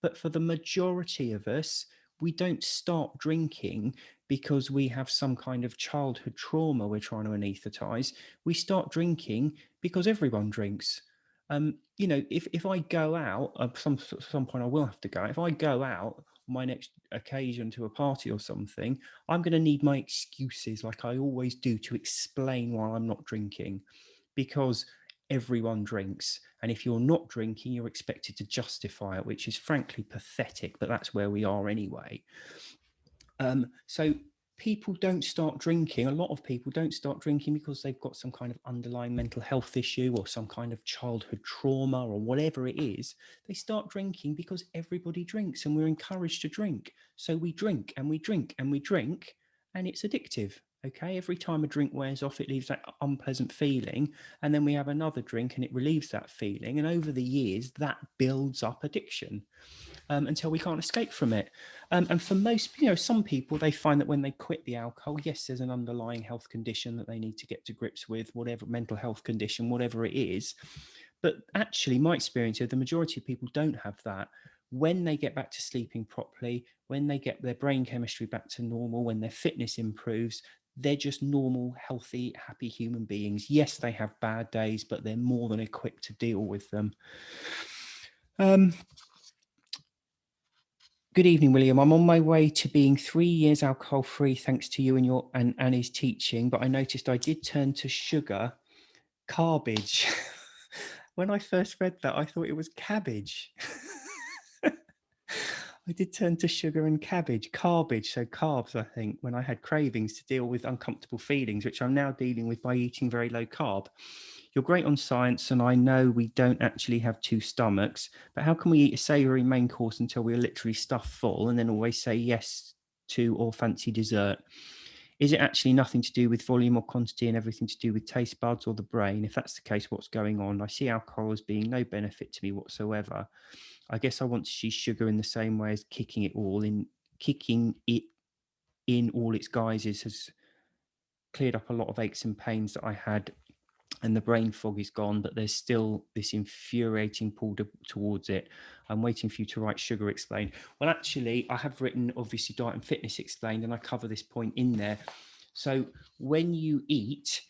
but for the majority of us, we don't start drinking because we have some kind of childhood trauma we're trying to anesthetize. We start drinking because everyone drinks. If I go out, some point I will have to go. If I go out my next occasion to a party or something, I'm going to need my excuses, like I always do, to explain why I'm not drinking, because everyone drinks. And if you're not drinking, you're expected to justify it, which is frankly pathetic, but that's where we are anyway. So people don't start drinking. A lot of people don't start drinking because they've got some kind of underlying mental health issue or some kind of childhood trauma or whatever it is. They start drinking because everybody drinks and we're encouraged to drink. So we drink and we drink and we drink, and it's addictive. Okay, every time a drink wears off, it leaves that unpleasant feeling, and then we have another drink and it relieves that feeling. And over the years, that builds up addiction until we can't escape from it. And for most, some people, they find that when they quit the alcohol, yes, there's an underlying health condition that they need to get to grips with, whatever mental health condition, whatever it is. But actually, my experience is the majority of people don't have that. When they get back to sleeping properly, when they get their brain chemistry back to normal, when their fitness improves, they're just normal, healthy, happy human beings. Yes, they have bad days, but they're more than equipped to deal with them. Good evening, William. I'm on my way to being 3 years alcohol free, thanks to you and your and Annie's teaching. But I noticed I did turn to sugar, garbage. When I first read that, I thought it was cabbage. I did turn to sugar and garbage, so carbs, I think, when I had cravings to deal with uncomfortable feelings, which I'm now dealing with by eating very low carb. You're great on science, and I know we don't actually have two stomachs, but how can we eat a savoury main course until we're literally stuffed full and then always say yes to or fancy dessert? Is it actually nothing to do with volume or quantity and everything to do with taste buds or the brain? If that's the case, what's going on? I see alcohol as being no benefit to me whatsoever. I guess I want to see sugar in the same way as kicking it in all its guises has cleared up a lot of aches and pains that I had, and the brain fog is gone, but there's still this infuriating pull towards it. I'm waiting for you to write Sugar Explained. Well, actually, I have written, obviously, Diet and Fitness Explained, and I cover this point in there. So when you eat,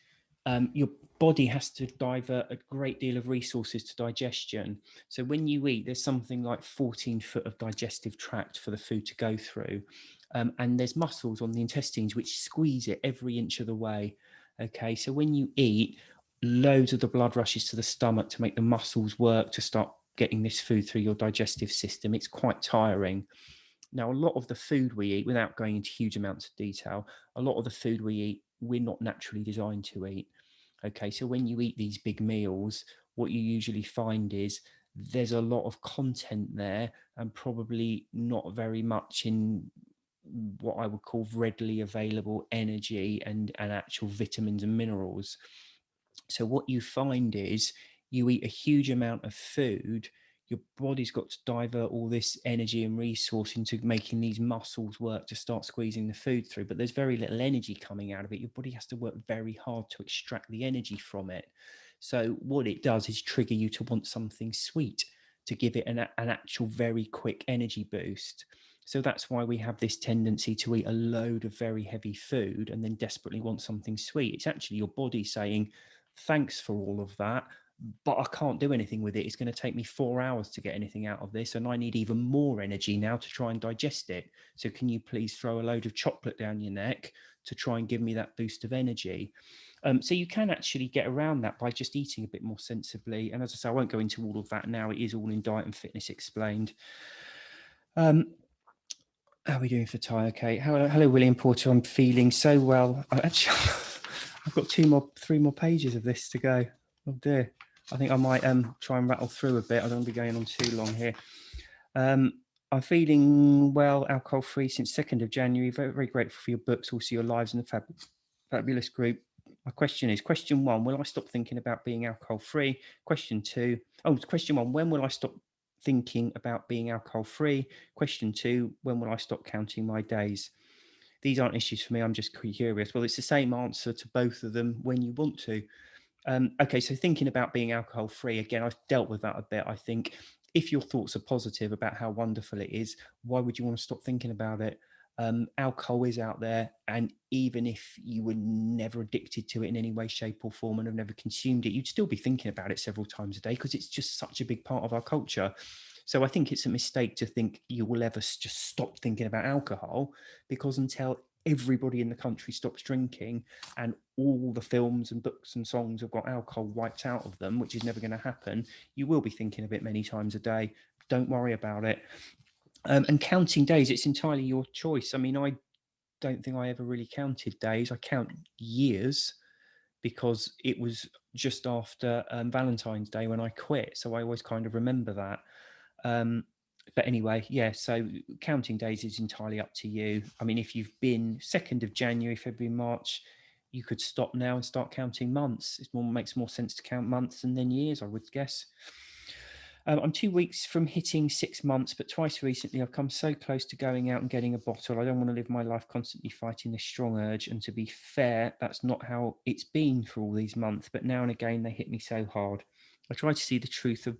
your body has to divert a great deal of resources to digestion. So when you eat, there's something like 14 foot of digestive tract for the food to go through. And there's muscles on the intestines which squeeze it every inch of the way. Okay, so when you eat, loads of the blood rushes to the stomach to make the muscles work to start getting this food through your digestive system. It's quite tiring. Now, a lot of the food we eat, without going into huge amounts of detail, a lot of the food we eat, we're not naturally designed to eat. Okay, so when you eat these big meals, what you usually find is there's a lot of content there and probably not very much in what I would call readily available energy and actual vitamins and minerals. So what you find is you eat a huge amount of food, your body's got to divert all this energy and resource into making these muscles work to start squeezing the food through, but there's very little energy coming out of it. Your body has to work very hard to extract the energy from it. So what it does is trigger you to want something sweet to give it an actual very quick energy boost. So that's why we have this tendency to eat a load of very heavy food and then desperately want something sweet. It's actually your body saying, thanks for all of that, but I can't do anything with it. It's going to take me 4 hours to get anything out of this, and I need even more energy now to try and digest it. So can you please throw a load of chocolate down your neck to try and give me that boost of energy? So you can actually get around that by just eating a bit more sensibly. And as I say, I won't go into all of that now. It is all in Diet and Fitness Explained. How are we doing for Ty? Okay. Hello, William Porter. I'm feeling so well. I've got 3 more pages of this to go. Oh dear. I think I might try and rattle through a bit. I don't want to be going on too long here. I'm feeling well, alcohol-free since 2nd of January. Very, very grateful for your books, also your lives and the fabulous group. My question is, question 1, will I stop thinking about being alcohol-free? Question 2, question 1, when will I stop thinking about being alcohol-free? Question 2, when will I stop counting my days? These aren't issues for me, I'm just curious. Well, it's the same answer to both of them when you want to. Okay, so thinking about being alcohol free, again, I've dealt with that a bit. I think if your thoughts are positive about how wonderful it is, why would you want to stop thinking about it? Alcohol is out there, and even if you were never addicted to it in any way, shape, or form and have never consumed it, you'd still be thinking about it several times a day because it's just such a big part of our culture. So I think it's a mistake to think you will ever just stop thinking about alcohol, because until everybody in the country stops drinking and all the films and books and songs have got alcohol wiped out of them, which is never going to happen, you will be thinking of it many times a day. Don't worry about it. And counting days, it's entirely your choice. I mean, I don't think I ever really counted days. I count years because it was just after Valentine's Day when I quit. So I always kind of remember that. But anyway, yeah, so counting days is entirely up to you. I mean, if you've been 2nd of January, February, March, you could stop now and start counting months. It makes more sense to count months and then years, I would guess. I'm 2 weeks from hitting 6 months, but twice recently I've come so close to going out and getting a bottle. I don't want to live my life constantly fighting this strong urge. And to be fair, that's not how it's been for all these months. But now and again, they hit me so hard. I try to see the truth of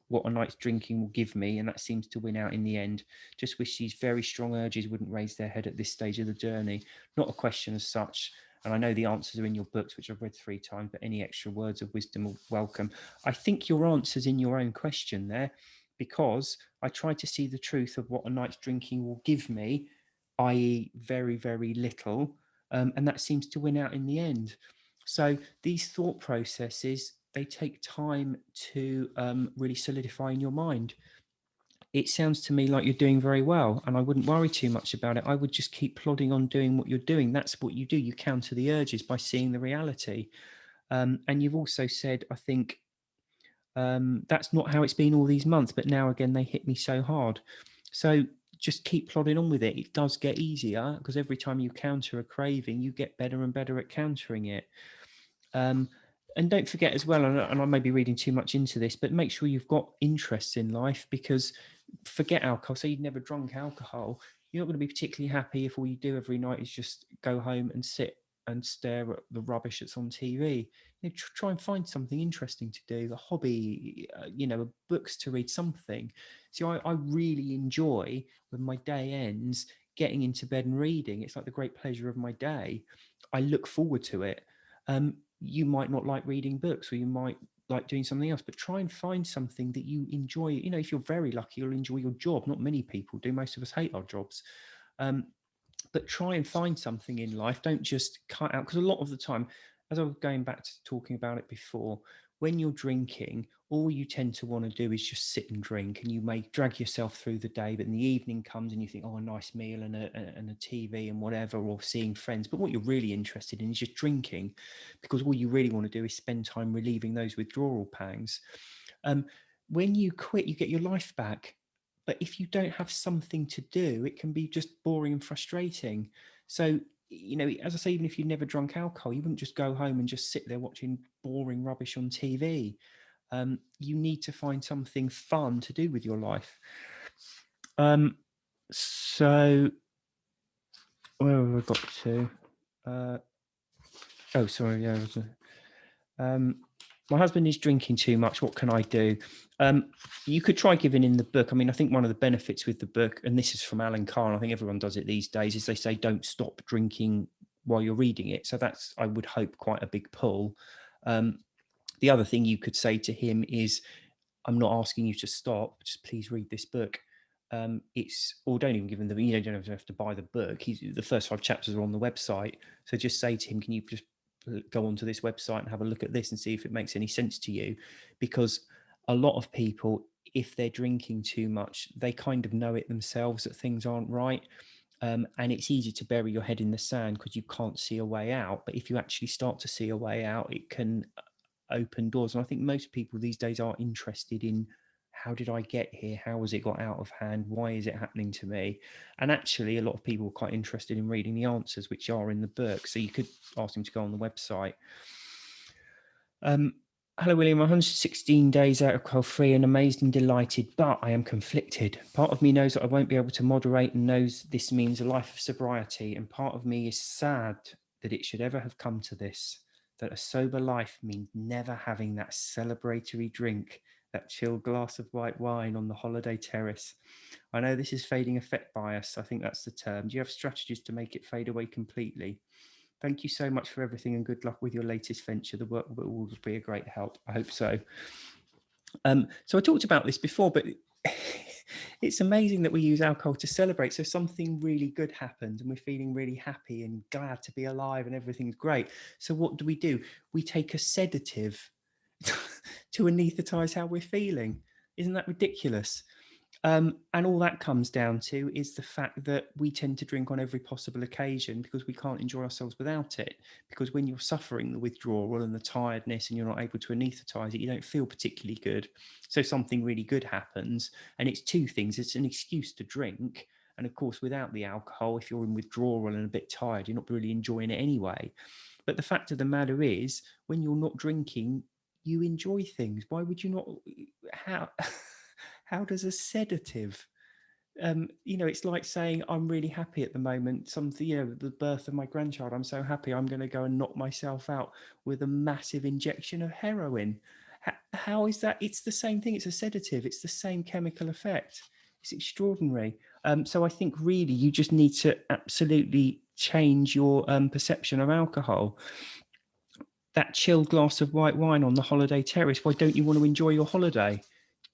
what a night's drinking will give me, and that seems to win out in the end. Just wish these very strong urges wouldn't raise their head at this stage of the journey. Not a question as such, and I know the answers are in your books, which I've read 3 times, but any extra words of wisdom are welcome. I think your answer's in your own question there, because I try to see the truth of what a night's drinking will give me, i.e. very, very little, and that seems to win out in the end. So these thought processes, they take time to really solidify in your mind. It sounds to me like you're doing very well, and I wouldn't worry too much about it. I would just keep plodding on doing what you're doing. That's what you do. You counter the urges by seeing the reality. And you've also said, I think, that's not how it's been all these months, but now again, they hit me so hard. So just keep plodding on with it. It does get easier because every time you counter a craving, you get better and better at countering it. And don't forget as well, and I may be reading too much into this, but make sure you've got interests in life, because forget alcohol. So you've never drunk alcohol. You're not going to be particularly happy if all you do every night is just go home and sit and stare at the rubbish that's on TV. Try and find something interesting to do, a hobby, books to read, something. See, I really enjoy when my day ends, getting into bed and reading. It's like the great pleasure of my day. I look forward to it. You might not like reading books, or you might like doing something else, but try and find something that you enjoy. If you're very lucky, you'll enjoy your job. Not many people do. Most of us hate our jobs. But try and find something in life. Don't just cut out, because a lot of the time, as I was going back to talking about it before, when you're drinking, all you tend to want to do is just sit and drink, and you may drag yourself through the day, but in the evening comes and you think, oh, a nice meal and a TV and whatever, or seeing friends. But what you're really interested in is just drinking, because all you really want to do is spend time relieving those withdrawal pangs. When you quit, you get your life back. But if you don't have something to do, it can be just boring and frustrating. So, as I say, even if you never drunk alcohol, you wouldn't just go home and just sit there watching boring rubbish on TV. You need to find something fun to do with your life. So where have I got to? Sorry. Yeah. My husband is drinking too much. What can I do? You could try giving in the book. I mean, I think one of the benefits with the book, and this is from Alan Carr, I think everyone does it these days, is they say don't stop drinking while you're reading it. So that's, I would hope, quite a big pull. The other thing you could say to him is, I'm not asking you to stop, just please read this book. Or don't even give him you don't have to buy the book. The first 5 chapters are on the website. So just say to him, can you just go onto this website and have a look at this and see if it makes any sense to you? Because a lot of people, if they're drinking too much, they kind of know it themselves that things aren't right. And it's easy to bury your head in the sand because you can't see a way out. But if you actually start to see a way out, it can open doors. And I think most people these days are interested in how did I get here? How has it got out of hand? Why is it happening to me? And actually, a lot of people were quite interested in reading the answers, which are in the book. So you could ask them to go on the website. Hello, William. 116 days alcohol-free and amazed and delighted, but I am conflicted. Part of me knows that I won't be able to moderate and knows this means a life of sobriety. And part of me is sad that it should ever have come to this, that a sober life means never having that celebratory drink, that chilled glass of white wine on the holiday terrace. I know this is fading effect bias. I think that's the term. Do you have strategies to make it fade away completely? Thank you so much for everything and good luck with your latest venture. The work will be a great help. I hope so. So I talked about this before, but it's amazing that we use alcohol to celebrate. So something really good happened and we're feeling really happy and glad to be alive and everything's great. So what do? We take a sedative to anaesthetize how we're feeling. Isn't that ridiculous? And all that comes down to is the fact that we tend to drink on every possible occasion because we can't enjoy ourselves without it. Because when you're suffering the withdrawal and the tiredness and you're not able to anaesthetize it, you don't feel particularly good. So something really good happens. And it's two things. It's an excuse to drink. And of course, without the alcohol, if you're in withdrawal and a bit tired, you're not really enjoying it anyway. But the fact of the matter is, when you're not drinking, you enjoy things. Why would you not? How? How does a sedative, it's like saying, I'm really happy at the moment. Something, the birth of my grandchild, I'm so happy, I'm going to go and knock myself out with a massive injection of heroin. How is that? It's the same thing. It's a sedative. It's the same chemical effect. It's extraordinary. So I think really you just need to absolutely change your perception of alcohol. That chilled glass of white wine on the holiday terrace, why don't you want to enjoy your holiday?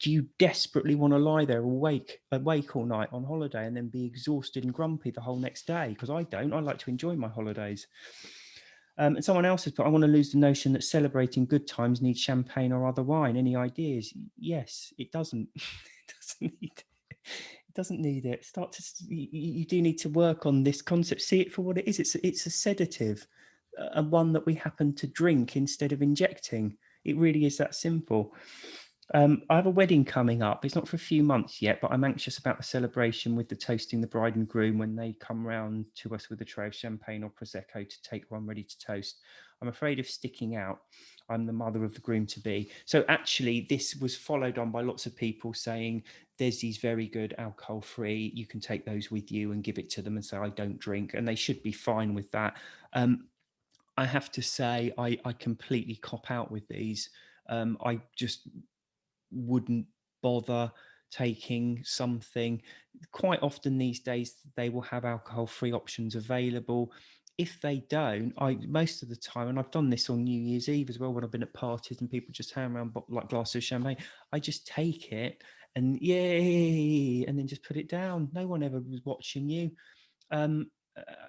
Do you desperately want to lie there awake all night on holiday and then be exhausted and grumpy the whole next day? Because I don't. I like to enjoy my holidays. And someone else has put, I want to lose the notion that celebrating good times needs champagne or other wine. Any ideas? Yes, it doesn't. It doesn't need it. Doesn't need it. You do need to work on this concept. See it for what it is. It's a sedative, and one that we happen to drink instead of injecting. It really is that simple. I have a wedding coming up. It's not for a few months yet, but I'm anxious about the celebration with the toasting the bride and groom when they come round to us with a tray of champagne or Prosecco to take one ready to toast. I'm afraid of sticking out. I'm the mother of the groom-to-be. So actually, this was followed on by lots of people saying, there's these very good alcohol-free, you can take those with you and give it to them and say, I don't drink. And they should be fine with that. I have to say, I completely cop out with these. I just wouldn't bother taking something. Quite often these days they will have alcohol-free options available. If they don't, most of the time, and I've done this on New Year's Eve as well when I've been at parties and people just hand around like glasses of champagne, I just take it and yay, and then just put it down. No one ever was watching you.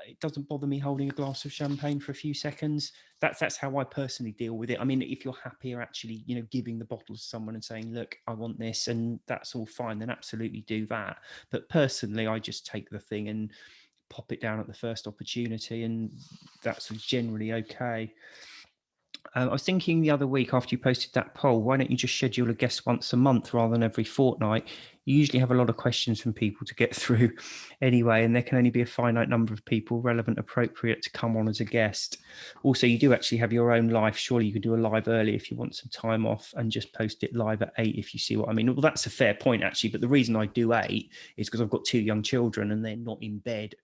It doesn't bother me holding a glass of champagne for a few seconds. That's how I personally deal with it. I mean, if you're happier actually, giving the bottle to someone and saying, look, I want this, and that's all fine, then absolutely do that. But personally, I just take the thing and pop it down at the first opportunity, and that's generally okay. I was thinking the other week after you posted that poll, why don't you just schedule a guest once a month rather than every fortnight? You usually have a lot of questions from people to get through anyway, and there can only be a finite number of people relevant, appropriate to come on as a guest. Also, you do actually have your own life. Surely you could do a live early if you want some time off and just post it live at 8 if you see what I mean. Well, that's a fair point, actually. But the reason I do 8 is because I've got 2 young children and they're not in bed.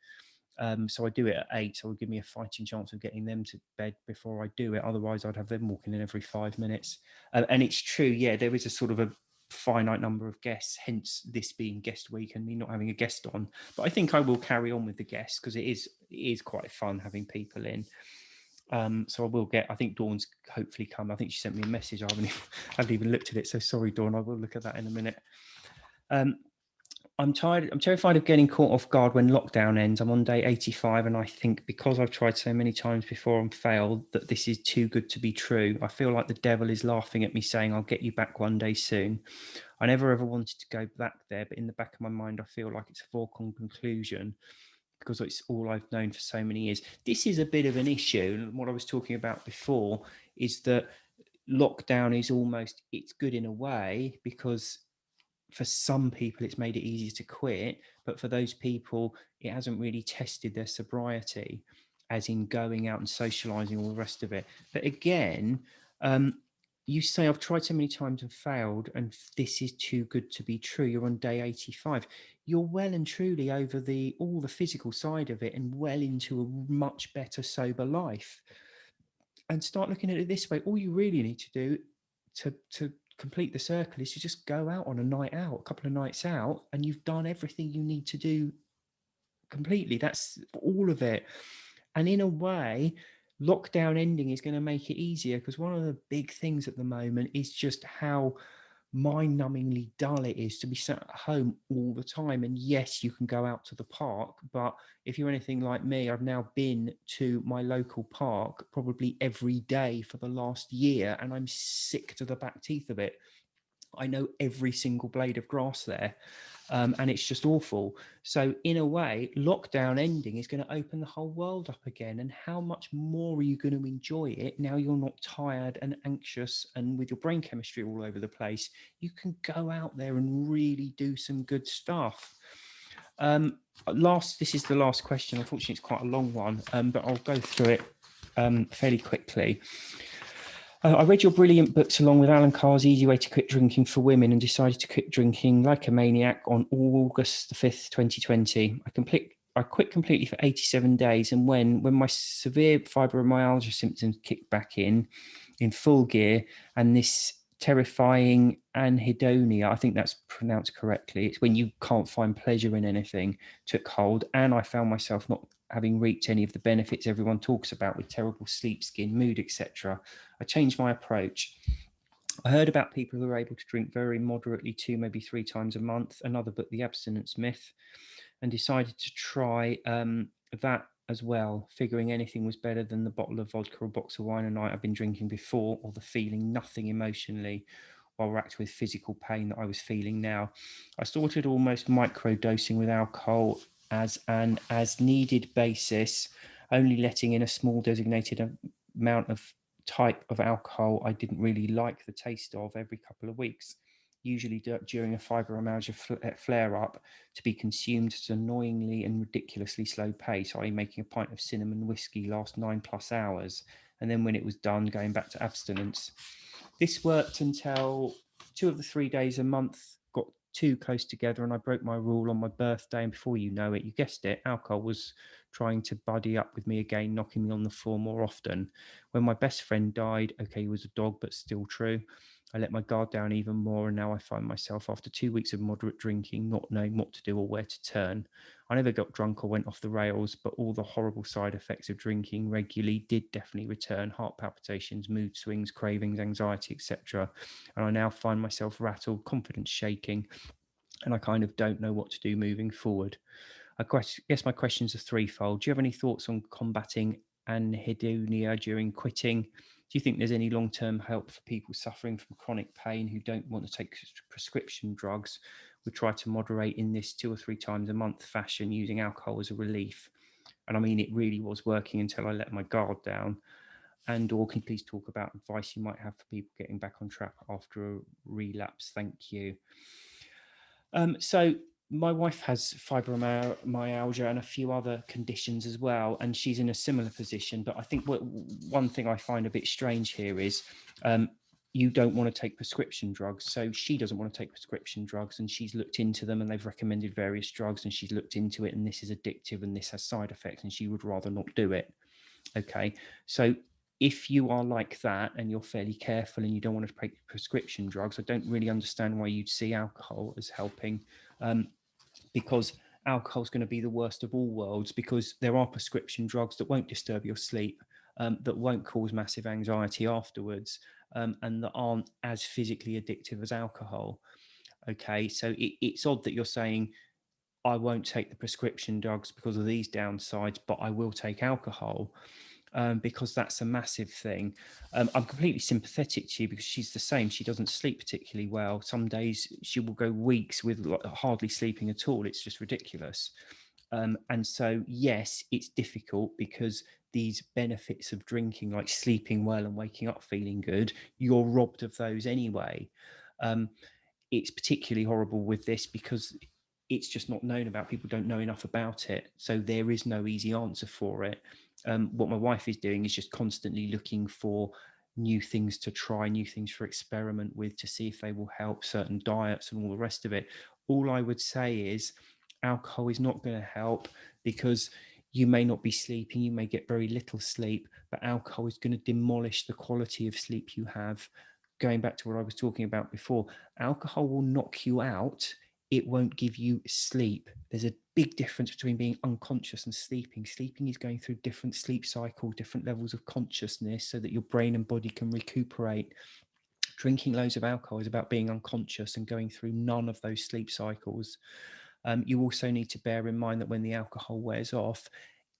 So I do it at 8, so it'll give me a fighting chance of getting them to bed before I do it. Otherwise, I'd have them walking in every 5 minutes. And it's true, yeah, there is a sort of a finite number of guests, hence this being guest week and me not having a guest on. But I think I will carry on with the guests because it is quite fun having people in. So I will get, I think Dawn's hopefully come. I think she sent me a message. I haven't even looked at it. So sorry, Dawn, I will look at that in a minute. I'm terrified of getting caught off guard when lockdown ends. I'm on day 85 and I think because I've tried so many times before and failed that this is too good to be true. I feel like the devil is laughing at me saying, I'll get you back one day soon. I never ever wanted to go back there, but in the back of my mind, I feel like it's a foregone conclusion because it's all I've known for so many years. This is a bit of an issue. And what I was talking about before is that lockdown is almost, it's good in a way because for some people it's made it easier to quit, but for those people it hasn't really tested their sobriety, as in going out and socializing, all the rest of it. But again, you say I've tried so many times and failed, and this is too good to be true. You're on day 85. You're well and truly over all the physical side of it and well into a much better sober life. And start looking at it this way: all you really need to do to complete the circle is to just go out on a night out, a couple of nights out, and you've done everything you need to do completely. That's all of it. And in a way, lockdown ending is going to make it easier, because one of the big things at the moment is just how mind-numbingly dull it is to be sat at home all the time. And yes, you can go out to the park, but if you're anything like me, I've now been to my local park probably every day for the last year, and I'm sick to the back teeth of it. I know every single blade of grass there, and it's just awful. So in a way, lockdown ending is going to open the whole world up again. And how much more are you going to enjoy it now you're not tired and anxious and with your brain chemistry all over the place? You can go out there and really do some good stuff. This is the last question. Unfortunately, it's quite a long one, but I'll go through it fairly quickly. I read your brilliant books along with Alan Carr's Easy Way to Quit Drinking for Women, and decided to quit drinking like a maniac on August the 5th, 2020. I quit completely for 87 days, and when my severe fibromyalgia symptoms kicked back in full gear, and this terrifying anhedonia, I think that's pronounced correctly, it's when you can't find pleasure in anything, took hold, and I found myself not having reaped any of the benefits everyone talks about with terrible sleep, skin, mood, etc. I changed my approach. I heard about people who are able to drink very moderately 2, maybe 3 times a month, another book, The Abstinence Myth, and decided to try that as well, figuring anything was better than the bottle of vodka or box of wine a night I've been drinking before, or the feeling nothing emotionally while racked with physical pain that I was feeling now. I started almost micro dosing with alcohol as an as needed basis, only letting in a small designated amount of type of alcohol I didn't really like the taste of every couple of weeks, usually during a fibromyalgia flare up, to be consumed at an annoyingly and ridiculously slow pace, i.e. making a pint of cinnamon whiskey last 9+ hours, and then when it was done, going back to abstinence. This worked until 2 of the 3 days a month got too close together, and I broke my rule on my birthday, and before you know it, you guessed it, alcohol was trying to buddy up with me again, knocking me on the floor more often. When my best friend died, okay, he was a dog, but still true, I let my guard down even more, and now I find myself, after 2 weeks of moderate drinking, not knowing what to do or where to turn. I never got drunk or went off the rails, but all the horrible side effects of drinking regularly did definitely return: heart palpitations, mood swings, cravings, anxiety, etc. And I now find myself rattled, confidence shaking, and I kind of don't know what to do moving forward. I guess my questions are threefold. Do you have any thoughts on combating anhedonia during quitting? Do you think there's any long-term help for people suffering from chronic pain who don't want to take prescription drugs? We try to moderate in this 2 or 3 times a month fashion, using alcohol as a relief. And I mean, it really was working until I let my guard down. And or can you please talk about advice you might have for people getting back on track after a relapse? Thank you. So my wife has fibromyalgia and a few other conditions as well, and she's in a similar position. But I think one thing I find a bit strange here is you don't want to take prescription drugs. So she doesn't want to take prescription drugs, and she's looked into them, and they've recommended various drugs, and she's looked into it, and this is addictive and this has side effects, and she would rather not do it. Okay, so if you are like that and you're fairly careful and you don't want to take prescription drugs, I don't really understand why you'd see alcohol as helping, because alcohol is going to be the worst of all worlds, because there are prescription drugs that won't disturb your sleep, that won't cause massive anxiety afterwards, and that aren't as physically addictive as alcohol. Okay, so it's odd that you're saying, I won't take the prescription drugs because of these downsides, but I will take alcohol, because that's a massive thing. I'm completely sympathetic to you, because she's the same. She doesn't sleep particularly well. Some days she will go weeks with hardly sleeping at all. It's just ridiculous. And so, yes, it's difficult, because these benefits of drinking, like sleeping well and waking up feeling good, you're robbed of those anyway. it's particularly horrible with this because it's just not known about. People don't know enough about it. So there is no easy answer for it. What my wife is doing is just constantly looking for new things to try, new things for experiment with, to see if they will help, certain diets and all the rest of it. All I would say is alcohol is not going to help, because you may not be sleeping, you may get very little sleep, but alcohol is going to demolish the quality of sleep you have. Going back to what I was talking about before, alcohol will knock you out. It won't give you sleep. There's a big difference between being unconscious and sleeping. Sleeping is going through different sleep cycles, different levels of consciousness, so that your brain and body can recuperate. Drinking loads of alcohol is about being unconscious and going through none of those sleep cycles. You also need to bear in mind that when the alcohol wears off,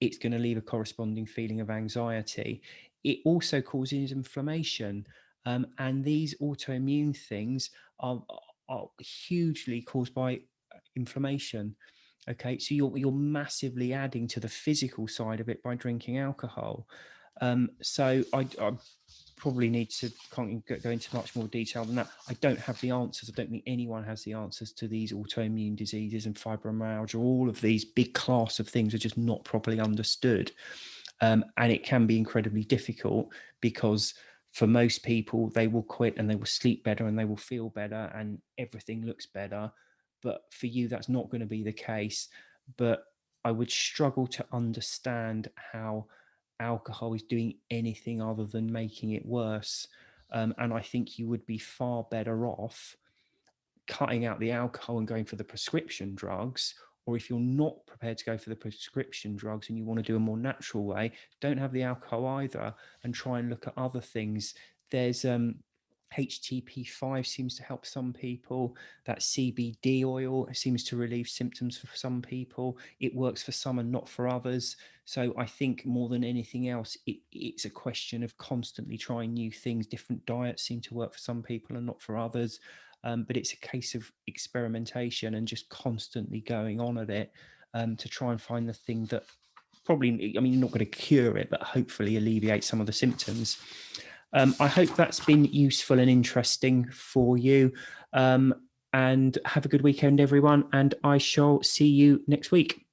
it's going to leave a corresponding feeling of anxiety. It also causes inflammation. And these autoimmune things are hugely caused by inflammation. Okay, so you're massively adding to the physical side of it by drinking alcohol. So I probably need to can't go into much more detail than that. I don't have the answers. I don't think anyone has the answers to these autoimmune diseases and fibromyalgia. All of these big class of things are just not properly understood. And it can be incredibly difficult, because for most people, they will quit and they will sleep better and they will feel better and everything looks better. But for you, that's not going to be the case. But I would struggle to understand how alcohol is doing anything other than making it worse. And I think you would be far better off cutting out the alcohol and going for the prescription drugs. Or if you're not prepared to go for the prescription drugs and you want to do a more natural way, don't have the alcohol either, and try and look at other things. There's HTP5 seems to help some people. That CBD oil seems to relieve symptoms for some people. It works for some and not for others. So I think more than anything else, it's a question of constantly trying new things. Different diets seem to work for some people and not for others. But it's a case of experimentation and just constantly going on at it, to try and find the thing that probably, I mean, you're not going to cure it, but hopefully alleviate some of the symptoms. I hope that's been useful and interesting for you. And have a good weekend, everyone. And I shall see you next week.